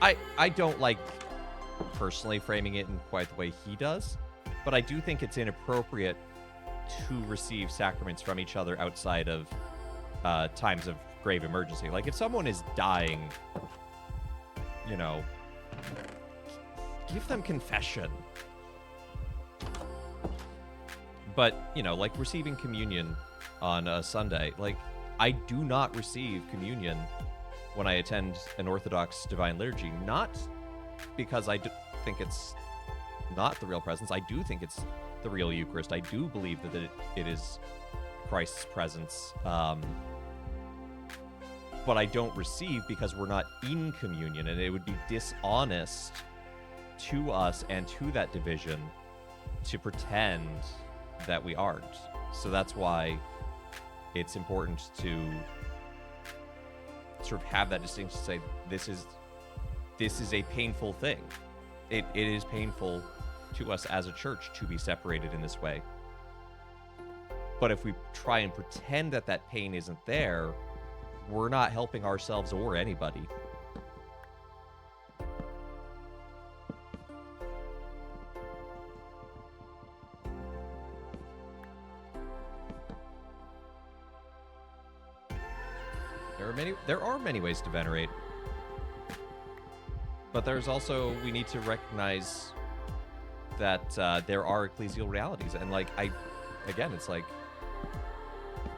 I don't like personally framing it in quite the way he does, but I do think it's inappropriate to receive sacraments from each other outside of times of grave emergency. Like, if someone is dying, you know, give them confession. But, you know, like receiving communion on a Sunday, like, I do not receive communion when I attend an Orthodox divine liturgy, not because I think it's not the real presence. I do think it's the real Eucharist. I do believe that it is Christ's presence. But I don't receive because we're not in communion, and it would be dishonest to us and to that division to pretend that we aren't. So that's why it's important to sort of have that distinction to say this is a painful thing. It is painful to us as a church to be separated in this way. But if we try and pretend that that pain isn't there, we're not helping ourselves or anybody. There are many ways to venerate. But there's also, we need to recognize that there are ecclesial realities. And like, it's like,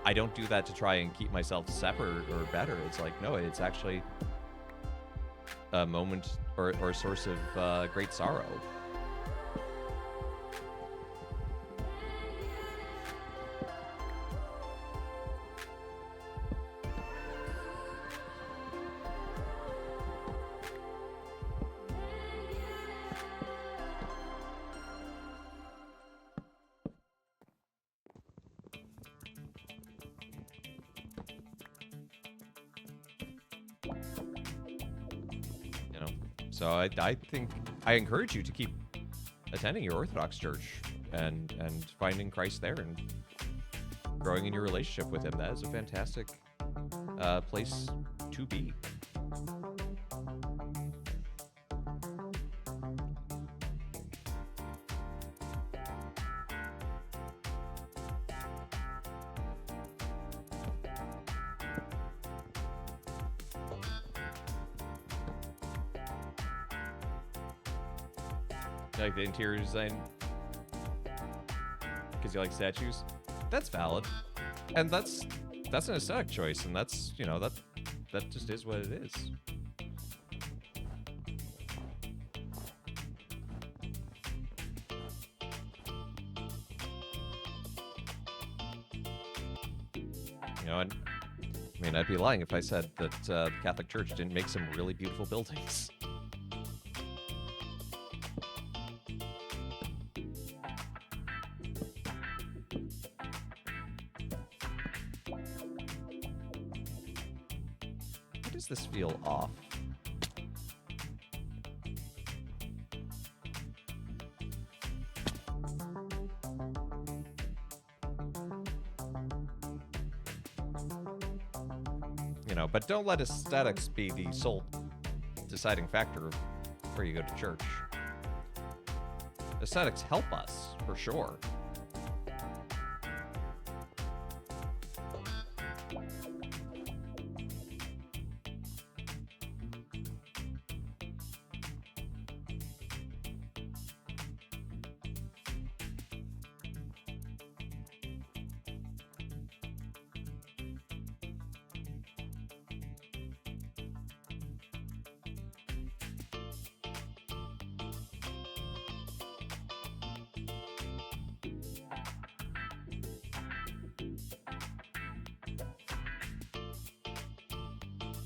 I don't do that to try and keep myself separate or better. It's like, no, it's actually a moment or a source of great sorrow. So I think I encourage you to keep attending your Orthodox church and finding Christ there and growing in your relationship with him. That is a fantastic place to be. Like the interior design because you like statues. That's valid, and that's an aesthetic choice, and that's, you know, that just is what it is. You know, and I mean, I'd be lying if I said that the Catholic Church didn't make some really beautiful buildings. Does this feel off? You know, but don't let aesthetics be the sole deciding factor of where you go to church. Aesthetics help us, for sure.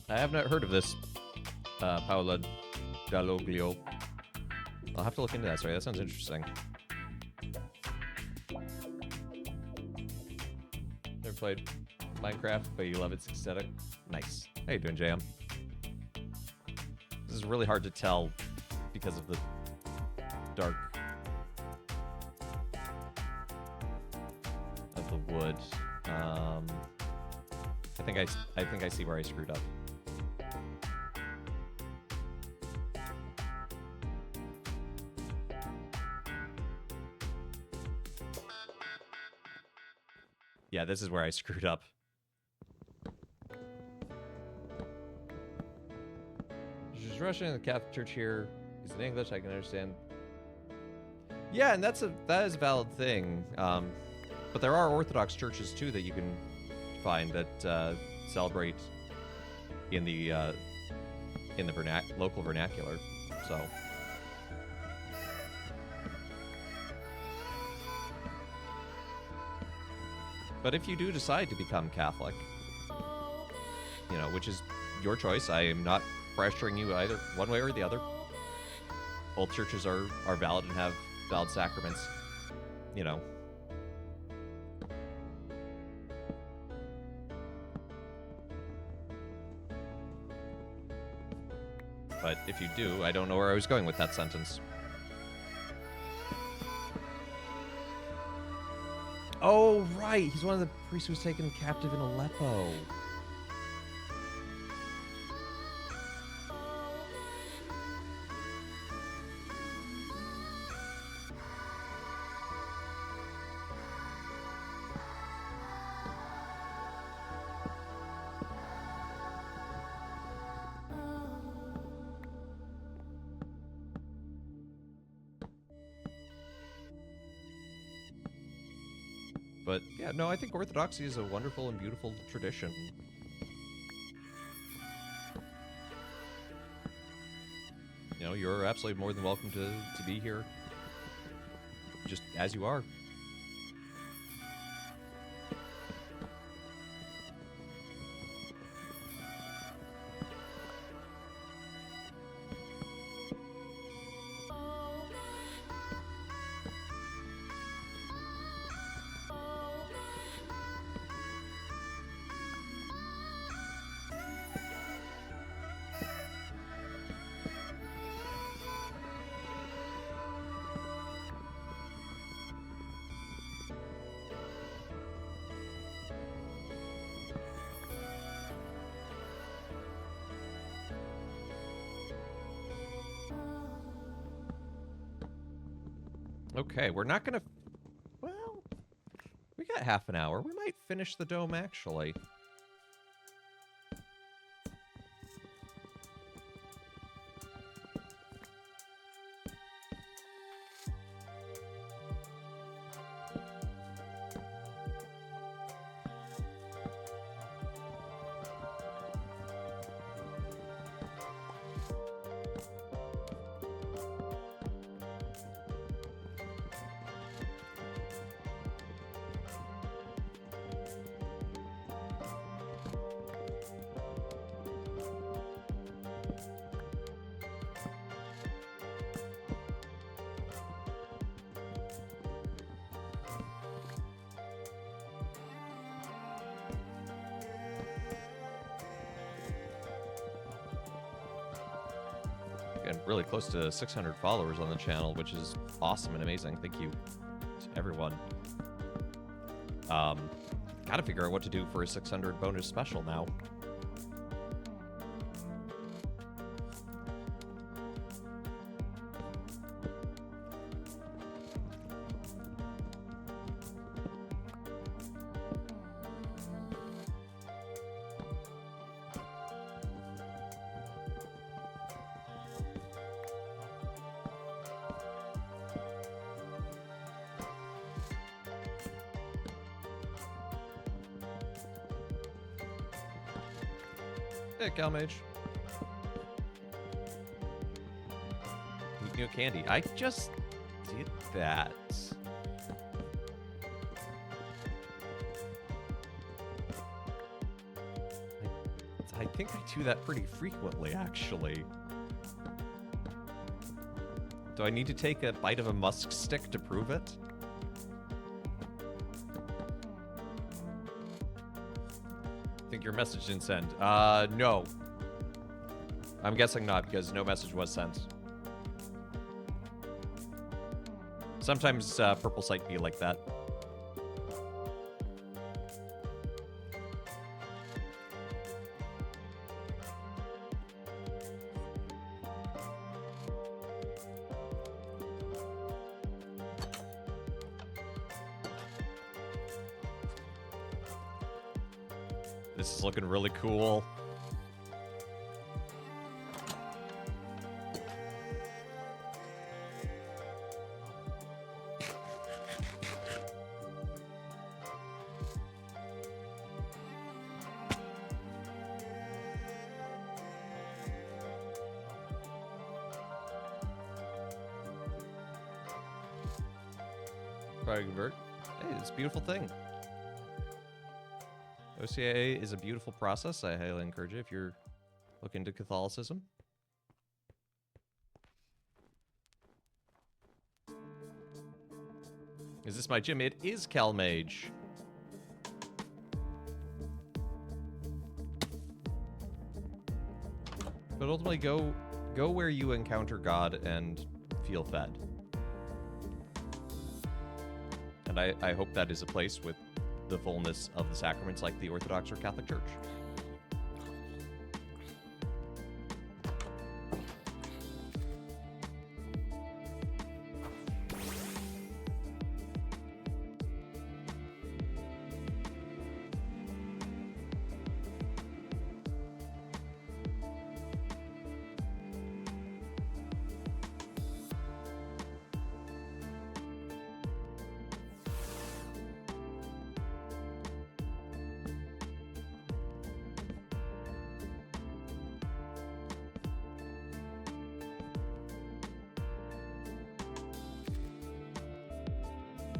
I have not heard of this, Paola Dalloglio. I'll have to look into that. Sorry, that sounds interesting. Never played Minecraft, but you love its aesthetic. Nice. How you doing, JM? This is really hard to tell because of the dark of the wood. I think I see where I screwed up. Yeah, this is where I screwed up. Just Russian, the Catholic Church here is in English. I can understand. Yeah, and that is a valid thing. But there are Orthodox churches too that you can find that celebrate in the local vernacular. So. But if you do decide to become Catholic, you know, which is your choice, I am not pressuring you either one way or the other. Both churches are valid and have valid sacraments, you know. But if you do, I don't know where I was going with that sentence. Oh, right. He's one of the priests who was taken captive in Aleppo. But yeah, no, I think Orthodoxy is a wonderful and beautiful tradition. You know, you're absolutely more than welcome to be here, just as you are. Okay, we're not gonna... Well, we got half an hour. We might finish the dome, actually. And really close to 600 followers on the channel, which is awesome and amazing. Thank you to everyone. Gotta figure out what to do for a 600 bonus special now. Hey, Calmage. New candy. I just did that. I think I do that pretty frequently, actually. Do I need to take a bite of a musk stick to prove it? Think your message didn't send. No. I'm guessing not, because no message was sent. Sometimes Purple Site be like that. This is looking really cool. Probably convert. Hey, it's a beautiful thing. OCA is a beautiful process. I highly encourage it if you're looking to Catholicism. Is this my gym? It is Calmage. But ultimately, go where you encounter God and feel fed. And I hope that is a place with the fullness of the sacraments like the Orthodox or Catholic Church.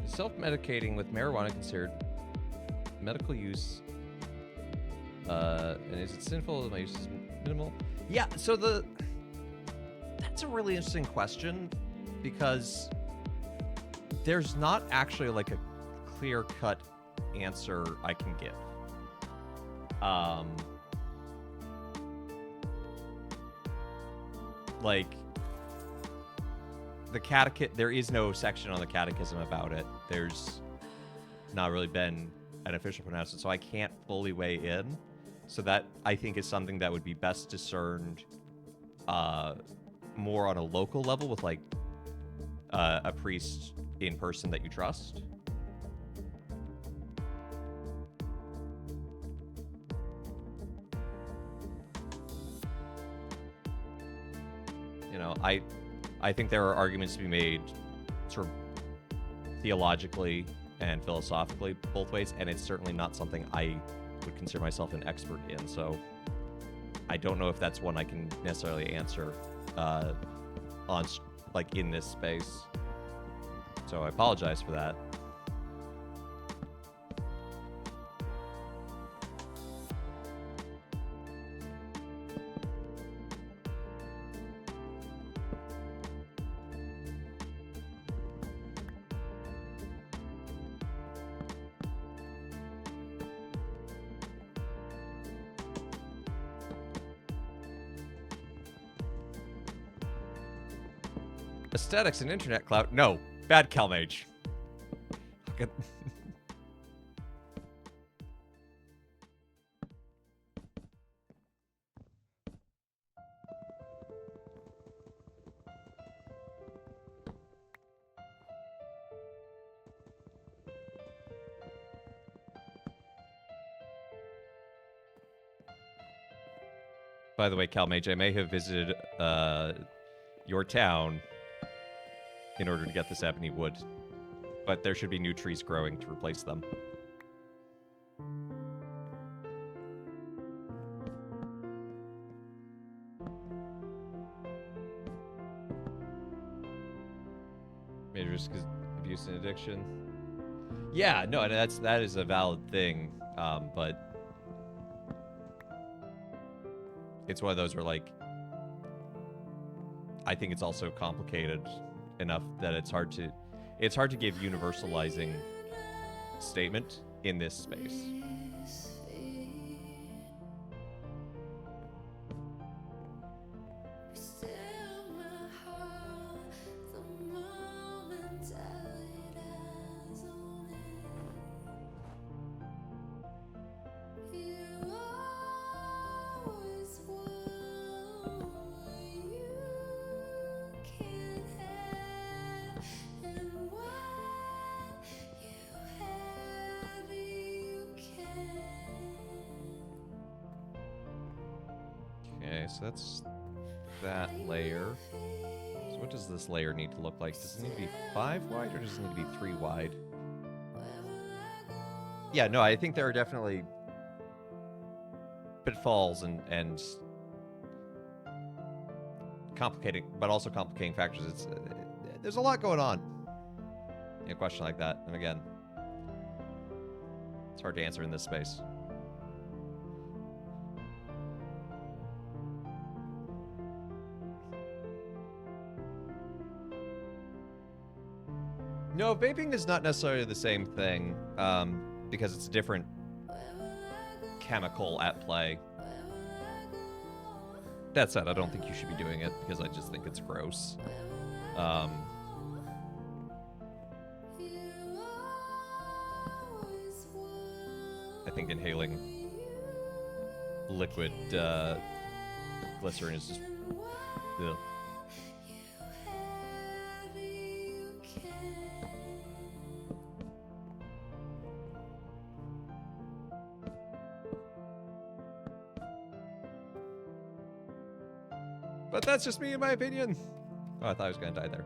Self-medicating with marijuana considered medical use, and is it sinful? My use is minimal. Yeah, so that's a really interesting question, because there's not actually like a clear-cut answer I can give. Like, the there is no section on the catechism about it. There's not really been an official pronouncement, so I can't fully weigh in. So that, I think, is something that would be best discerned more on a local level with, like, a priest in person that you trust. You know, I think there are arguments to be made sort of theologically and philosophically both ways, and it's certainly not something I would consider myself an expert in. So I don't know if that's one I can necessarily answer on like in this space. So I apologize for that. Aesthetics and internet clout. No, bad Calmage. By the way, Calmage, I may have visited your town in order to get this ebony wood, but there should be new trees growing to replace them. Major risk is abuse and addiction. Yeah, no, that is a valid thing, but it's one of those where, like, I think it's also complicated enough that it's hard to give universalizing statement in this space. So that's that layer. So what does this layer need to look like? Does it need to be 5 wide or does it need to be 3 wide? Yeah, no, I think there are definitely pitfalls and complicating, but also complicating factors. It's there's a lot going on in a question like that, and again, it's hard to answer in this space. No, vaping is not necessarily the same thing, because it's a different chemical at play. That said, I don't think you should be doing it, because I just think it's gross. I think inhaling liquid glycerin is just... Ugh. But that's just me, in my opinion. Oh, I thought I was going to die there.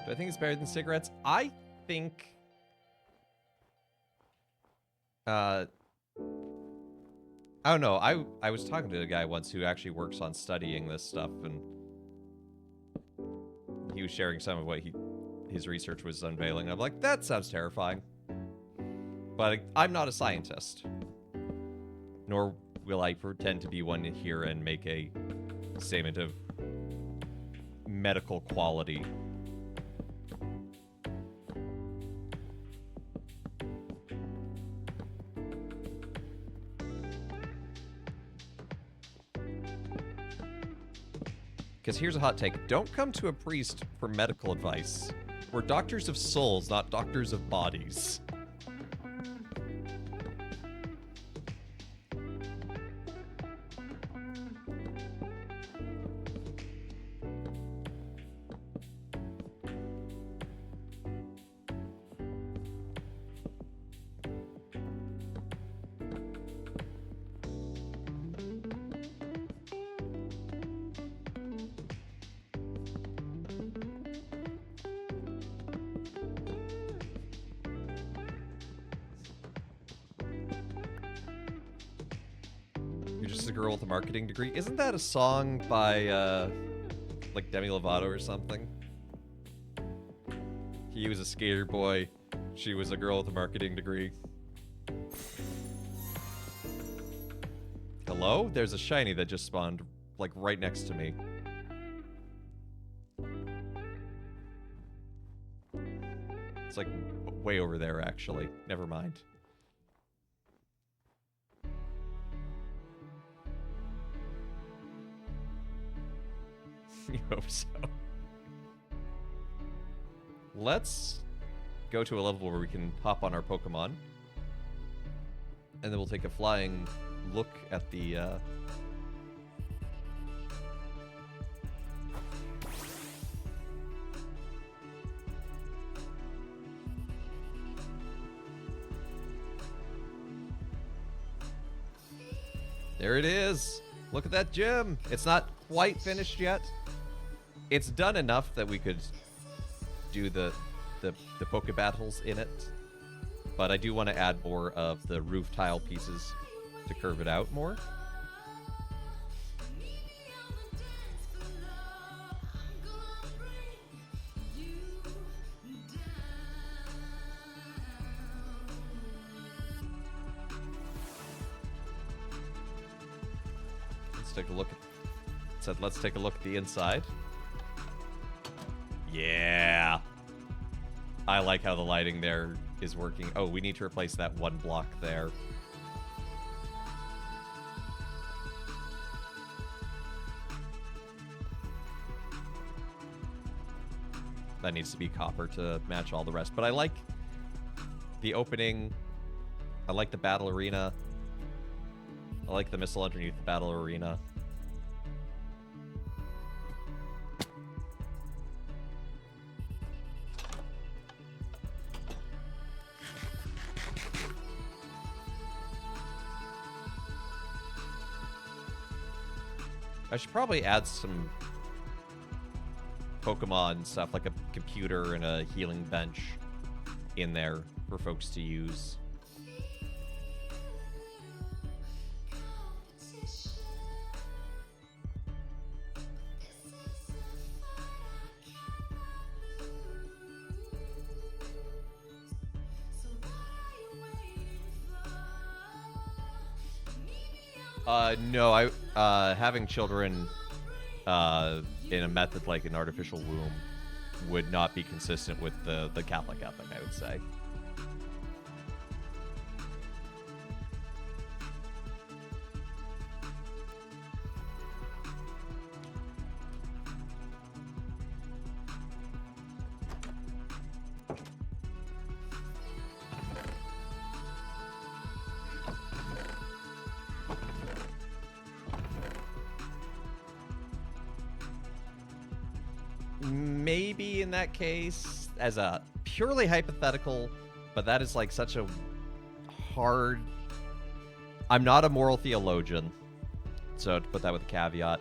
Do I think it's better than cigarettes? I think... I don't know. I was talking to a guy once who actually works on studying this stuff, and he was sharing some of what his research was unveiling. I'm like, that sounds terrifying. But I'm not a scientist. Nor will I pretend to be one here and make a statement of medical quality. Because here's a hot take. Don't come to a priest for medical advice. We're doctors of souls, not doctors of bodies. a girl with a marketing degree. Isn't that a song by, like, Demi Lovato or something? He was a skater boy. She was a girl with a marketing degree. Hello? There's a shiny that just spawned, like, right next to me. It's, like, way over there, actually. Never mind. You hope so. Let's go to a level where we can hop on our Pokemon. And then we'll take a flying look at the, There it is! Look at that gym! It's not quite finished yet. It's done enough that we could do the Poke Battles in it. But I do want to add more of the roof tile pieces to curve it out more. Let's take a look at... Said let's take a look at the inside. Yeah. I like how the lighting there is working. Oh, we need to replace that one block there. That needs to be copper to match all the rest. But I like the opening. I like the battle arena. I like the missile underneath the battle arena. I should probably add some Pokemon stuff, like a computer and a healing bench in there for folks to use. No, having children in a method like an artificial womb would not be consistent with the Catholic ethic, I would say. Maybe in that case, as a purely hypothetical, but that is like such a hard... I'm not a moral theologian, so to put that with a caveat.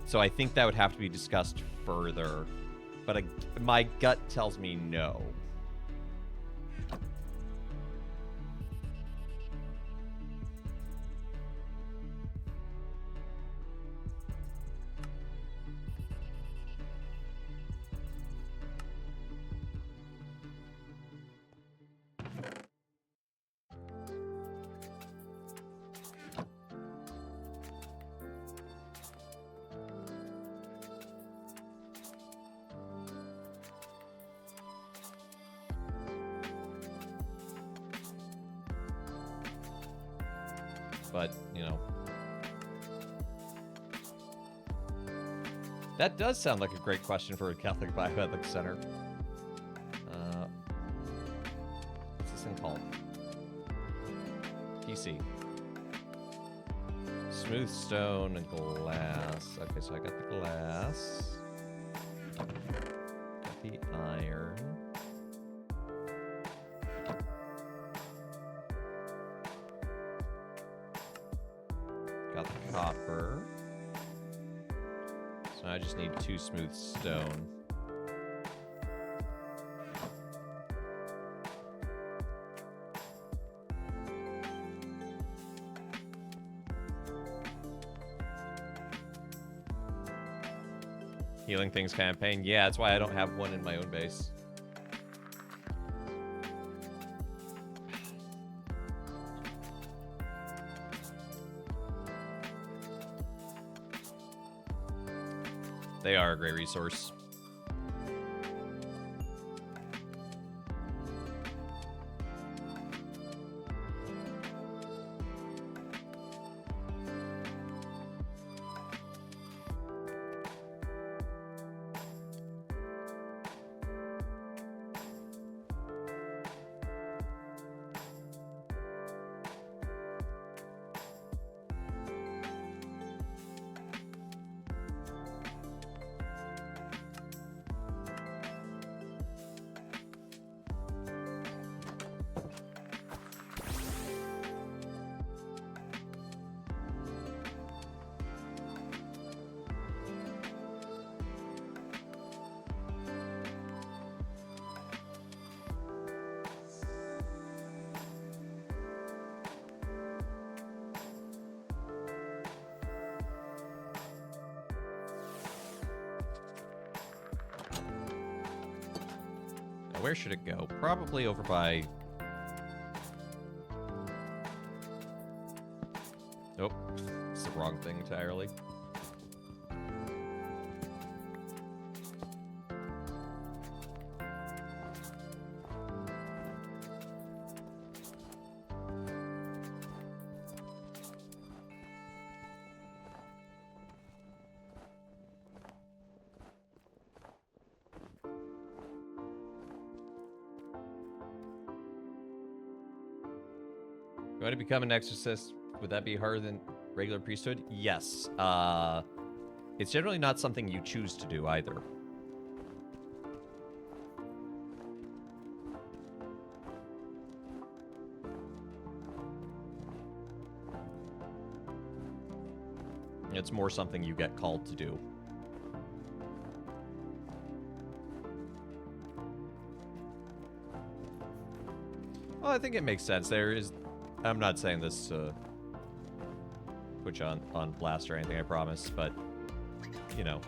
So I think that would have to be discussed further, but my gut tells me no. But, you know. That does sound like a great question for a Catholic Bioethics Center. What's this thing called? PC. Smooth stone and glass. Okay, so I got the glass. Got the iron. Got the copper. So I just need 2 smooth stone. Healing Things campaign. Yeah, that's why I don't have one in my own base. They are a great resource. Where should it go? Probably over by... Nope. It's the wrong thing entirely. You want to become an exorcist? Would that be harder than regular priesthood? Yes. It's generally not something you choose to do either. It's more something you get called to do. Well, I think it makes sense. There is... I'm not saying this put you on blast or anything, I promise, but, you know,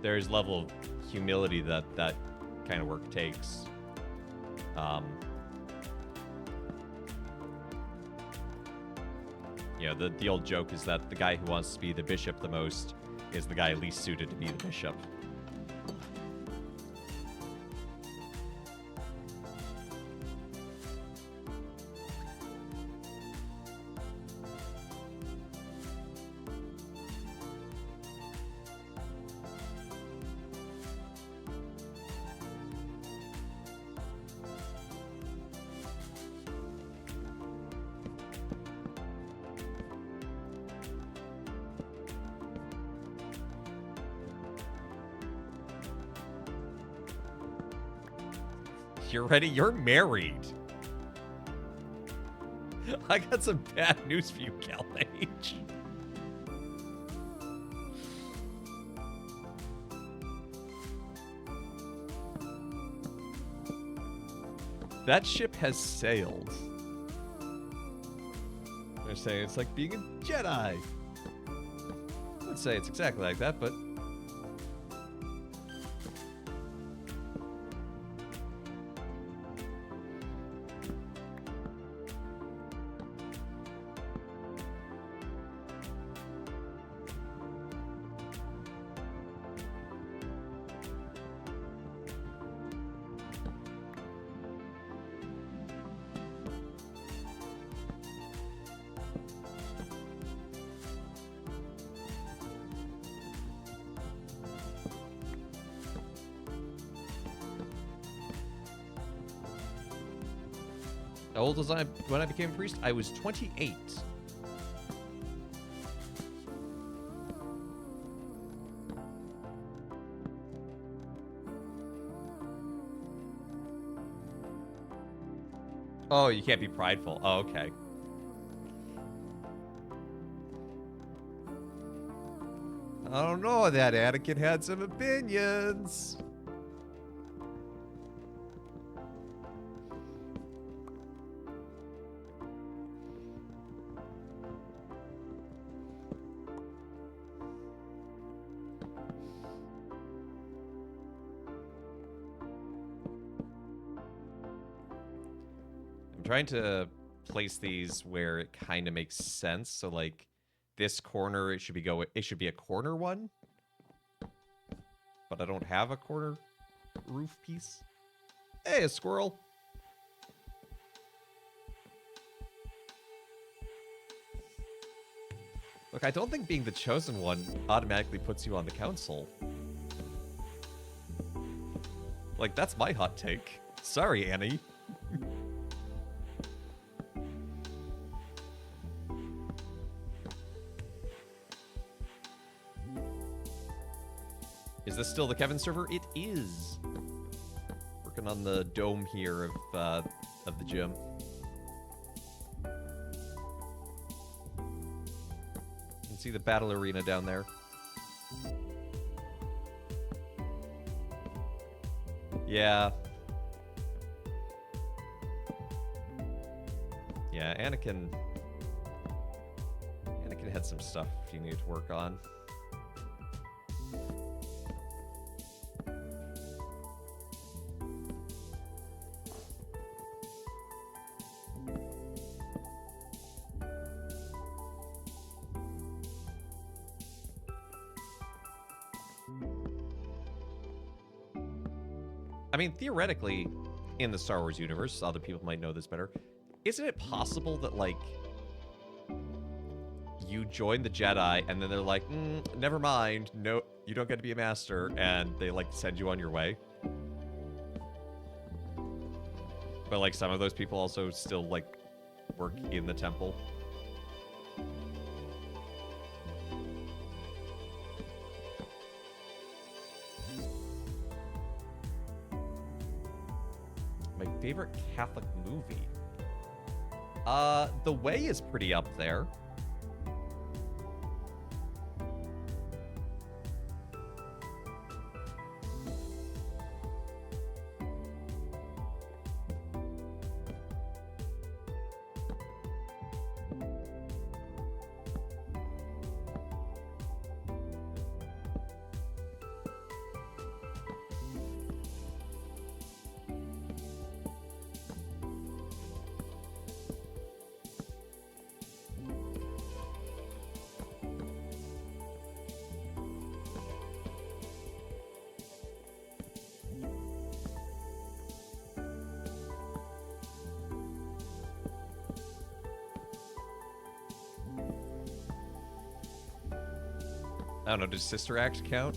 there's level of humility that kind of work takes. You know, the old joke is that the guy who wants to be the bishop the most is the guy least suited to be the bishop. You're ready? You're married. I got some bad news for you, CalH. That ship has sailed. They're saying it's like being a Jedi. I would say it's exactly like that, but... How old was I when I became a priest? I was 28. Oh, you can't be prideful. Oh, okay. I don't know. That Anakin had some opinions. trying to place these where it kind of makes sense. So like this corner, it should be a corner one. But I don't have a corner roof piece. Hey, a squirrel. Look, I don't think being the chosen one automatically puts you on the council. Like, that's my hot take. Sorry, Annie. Is this still the Kevin server? It is. Working on the dome here of the gym. You can see the battle arena down there. Yeah. Yeah, Anakin had some stuff he needed to work on. I mean, theoretically, in the Star Wars universe, other people might know this better, isn't it possible that, like, you join the Jedi and then they're like, never mind, no, you don't get to be a master, and they, like, send you on your way? But, like, some of those people also still, like, work in the temple. My favorite Catholic movie? The Way is pretty up there. I don't know, does Sister Act count?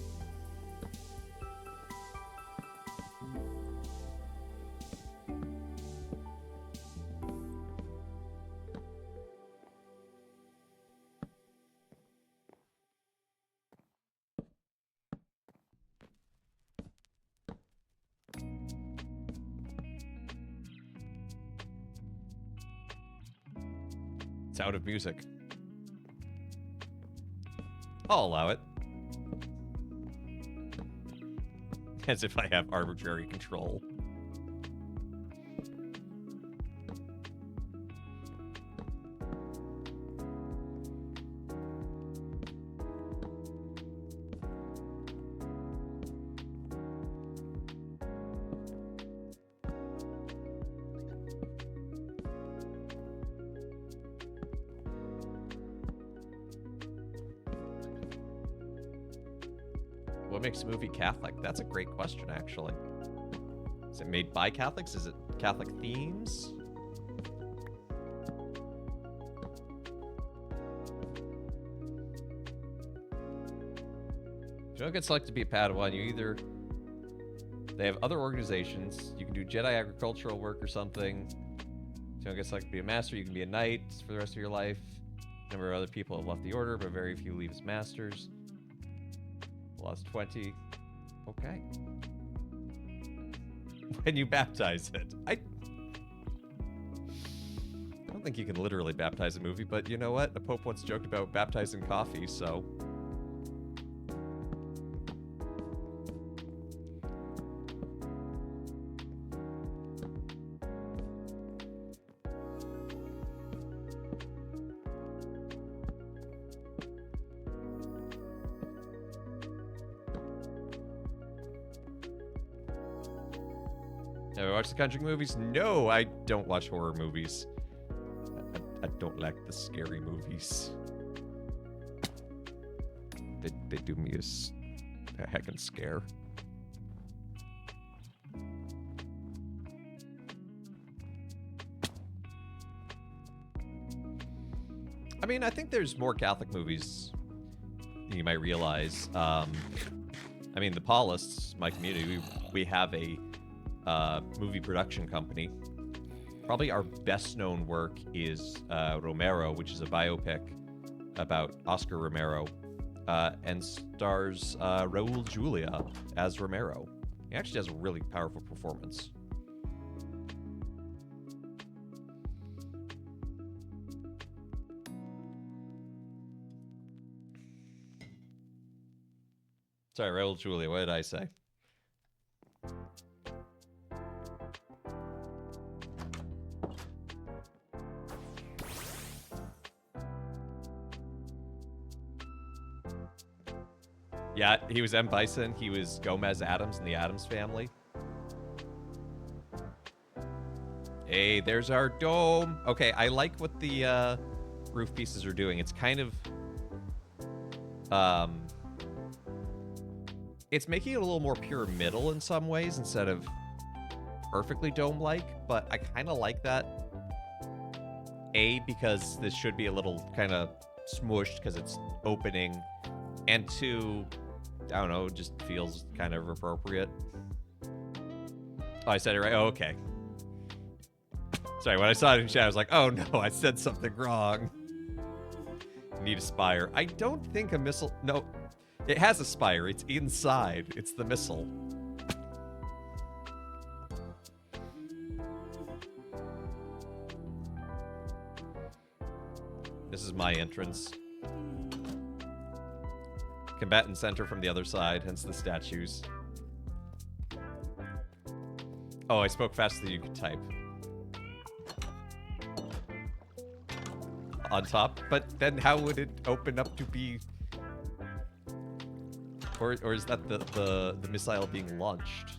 Sound of Music. I'll allow it. As if I have arbitrary control. What makes a movie Catholic? That's a great question, actually. Is it made by Catholics? Is it Catholic themes? If you don't get selected to be a Padawan, you either... They have other organizations. You can do Jedi agricultural work or something. If you don't get selected to be a Master, you can be a Knight for the rest of your life. A number of other people have left the Order, but very few leave as Masters. Lost 20. Okay. When you baptize it. I don't think you can literally baptize a movie, but you know what? The Pope once joked about baptizing coffee, so... Have I watched the Conjuring movies? No, I don't watch horror movies. I don't like the scary movies. They do me a heckin' scare. I mean, I think there's more Catholic movies than you might realize. I mean, the Paulists, my community, we have a movie production company. Probably our best known work is Romero, which is a biopic about Oscar Romero, and stars Raul Julia as Romero. He actually has a really powerful performance. Sorry, Raul Julia, what did I say? Yeah, he was M. Bison. He was Gomez Addams in the Addams Family. Hey, there's our dome. Okay, I like what the roof pieces are doing. It's kind of... it's making it a little more pyramidal in some ways instead of perfectly dome-like, but I kind of like that. A, because this should be a little kind of smooshed because it's opening, and two, I don't know, it just feels kind of appropriate. Oh, I said it right? Oh, okay. Sorry, when I saw it in chat, I was like, oh no, I said something wrong. Need a spire. I don't think a missile... No, it has a spire. It's inside. It's the missile. This is my entrance. Combatant center from the other side, hence the statues. Oh, I spoke faster than you could type. On top, but then how would it open up to be... Or is that the missile being launched?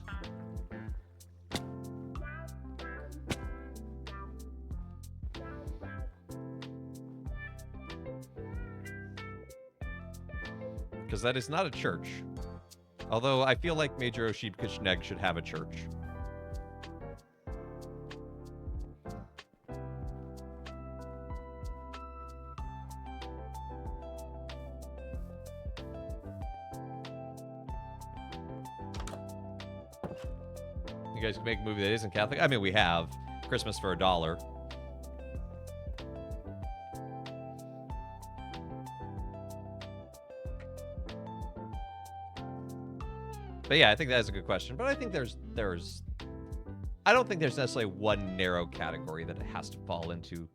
Because that is not a church. Although I feel like Major Oshib Kishneg should have a church. You guys can make a movie that isn't Catholic? I mean, we have. Christmas for $1. But yeah, I think that is a good question. But I think there's I don't think there's necessarily one narrow category that it has to fall into.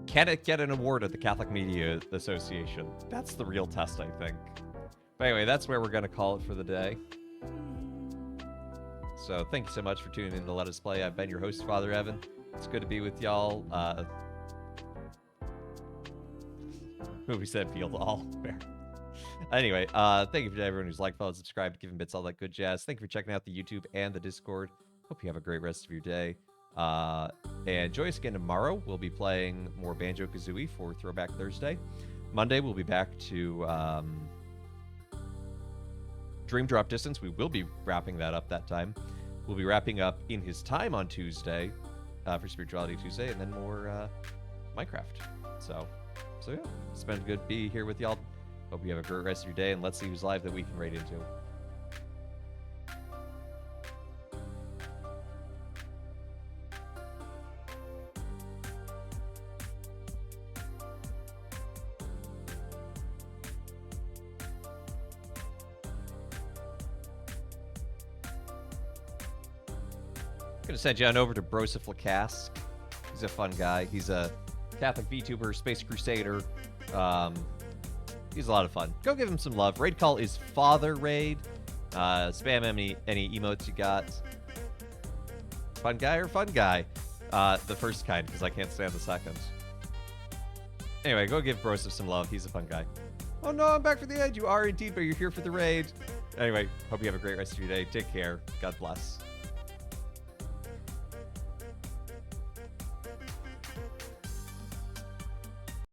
Can it get an award at the Catholic Media Association? That's the real test, I think. But anyway, that's where we're going to call it for the day. So thank you so much for tuning in to Let Us Play. I've been your host, Father Evan. It's good to be with y'all. Movie said field all. Fair. Anyway, thank you to everyone who's liked, followed, subscribed, given bits, all that good jazz. Thank you for checking out the YouTube and the Discord. Hope you have a great rest of your day. And join us again tomorrow. We'll be playing more Banjo-Kazooie for Throwback Thursday. Monday, we'll be back to Dream Drop Distance. We will be wrapping that up that time. We'll be wrapping up In His Time on Tuesday for Spirituality Tuesday, and then more Minecraft. So yeah, it's been good to be here with y'all. Hope you have a great rest of your day, and let's see who's live that we can raid into. Gonna send you on over to Broseph Lacask. He's a fun guy. He's a Catholic VTuber, Space Crusader. He's a lot of fun. Go give him some love. Raid call is Father Raid. Spam any emotes you got. Fun guy or fun guy? The first kind, because I can't stand the second. Anyway, go give Broseph some love. He's a fun guy. Oh no, I'm back for the end. You are indeed, but you're here for the raid. Anyway, hope you have a great rest of your day. Take care. God bless.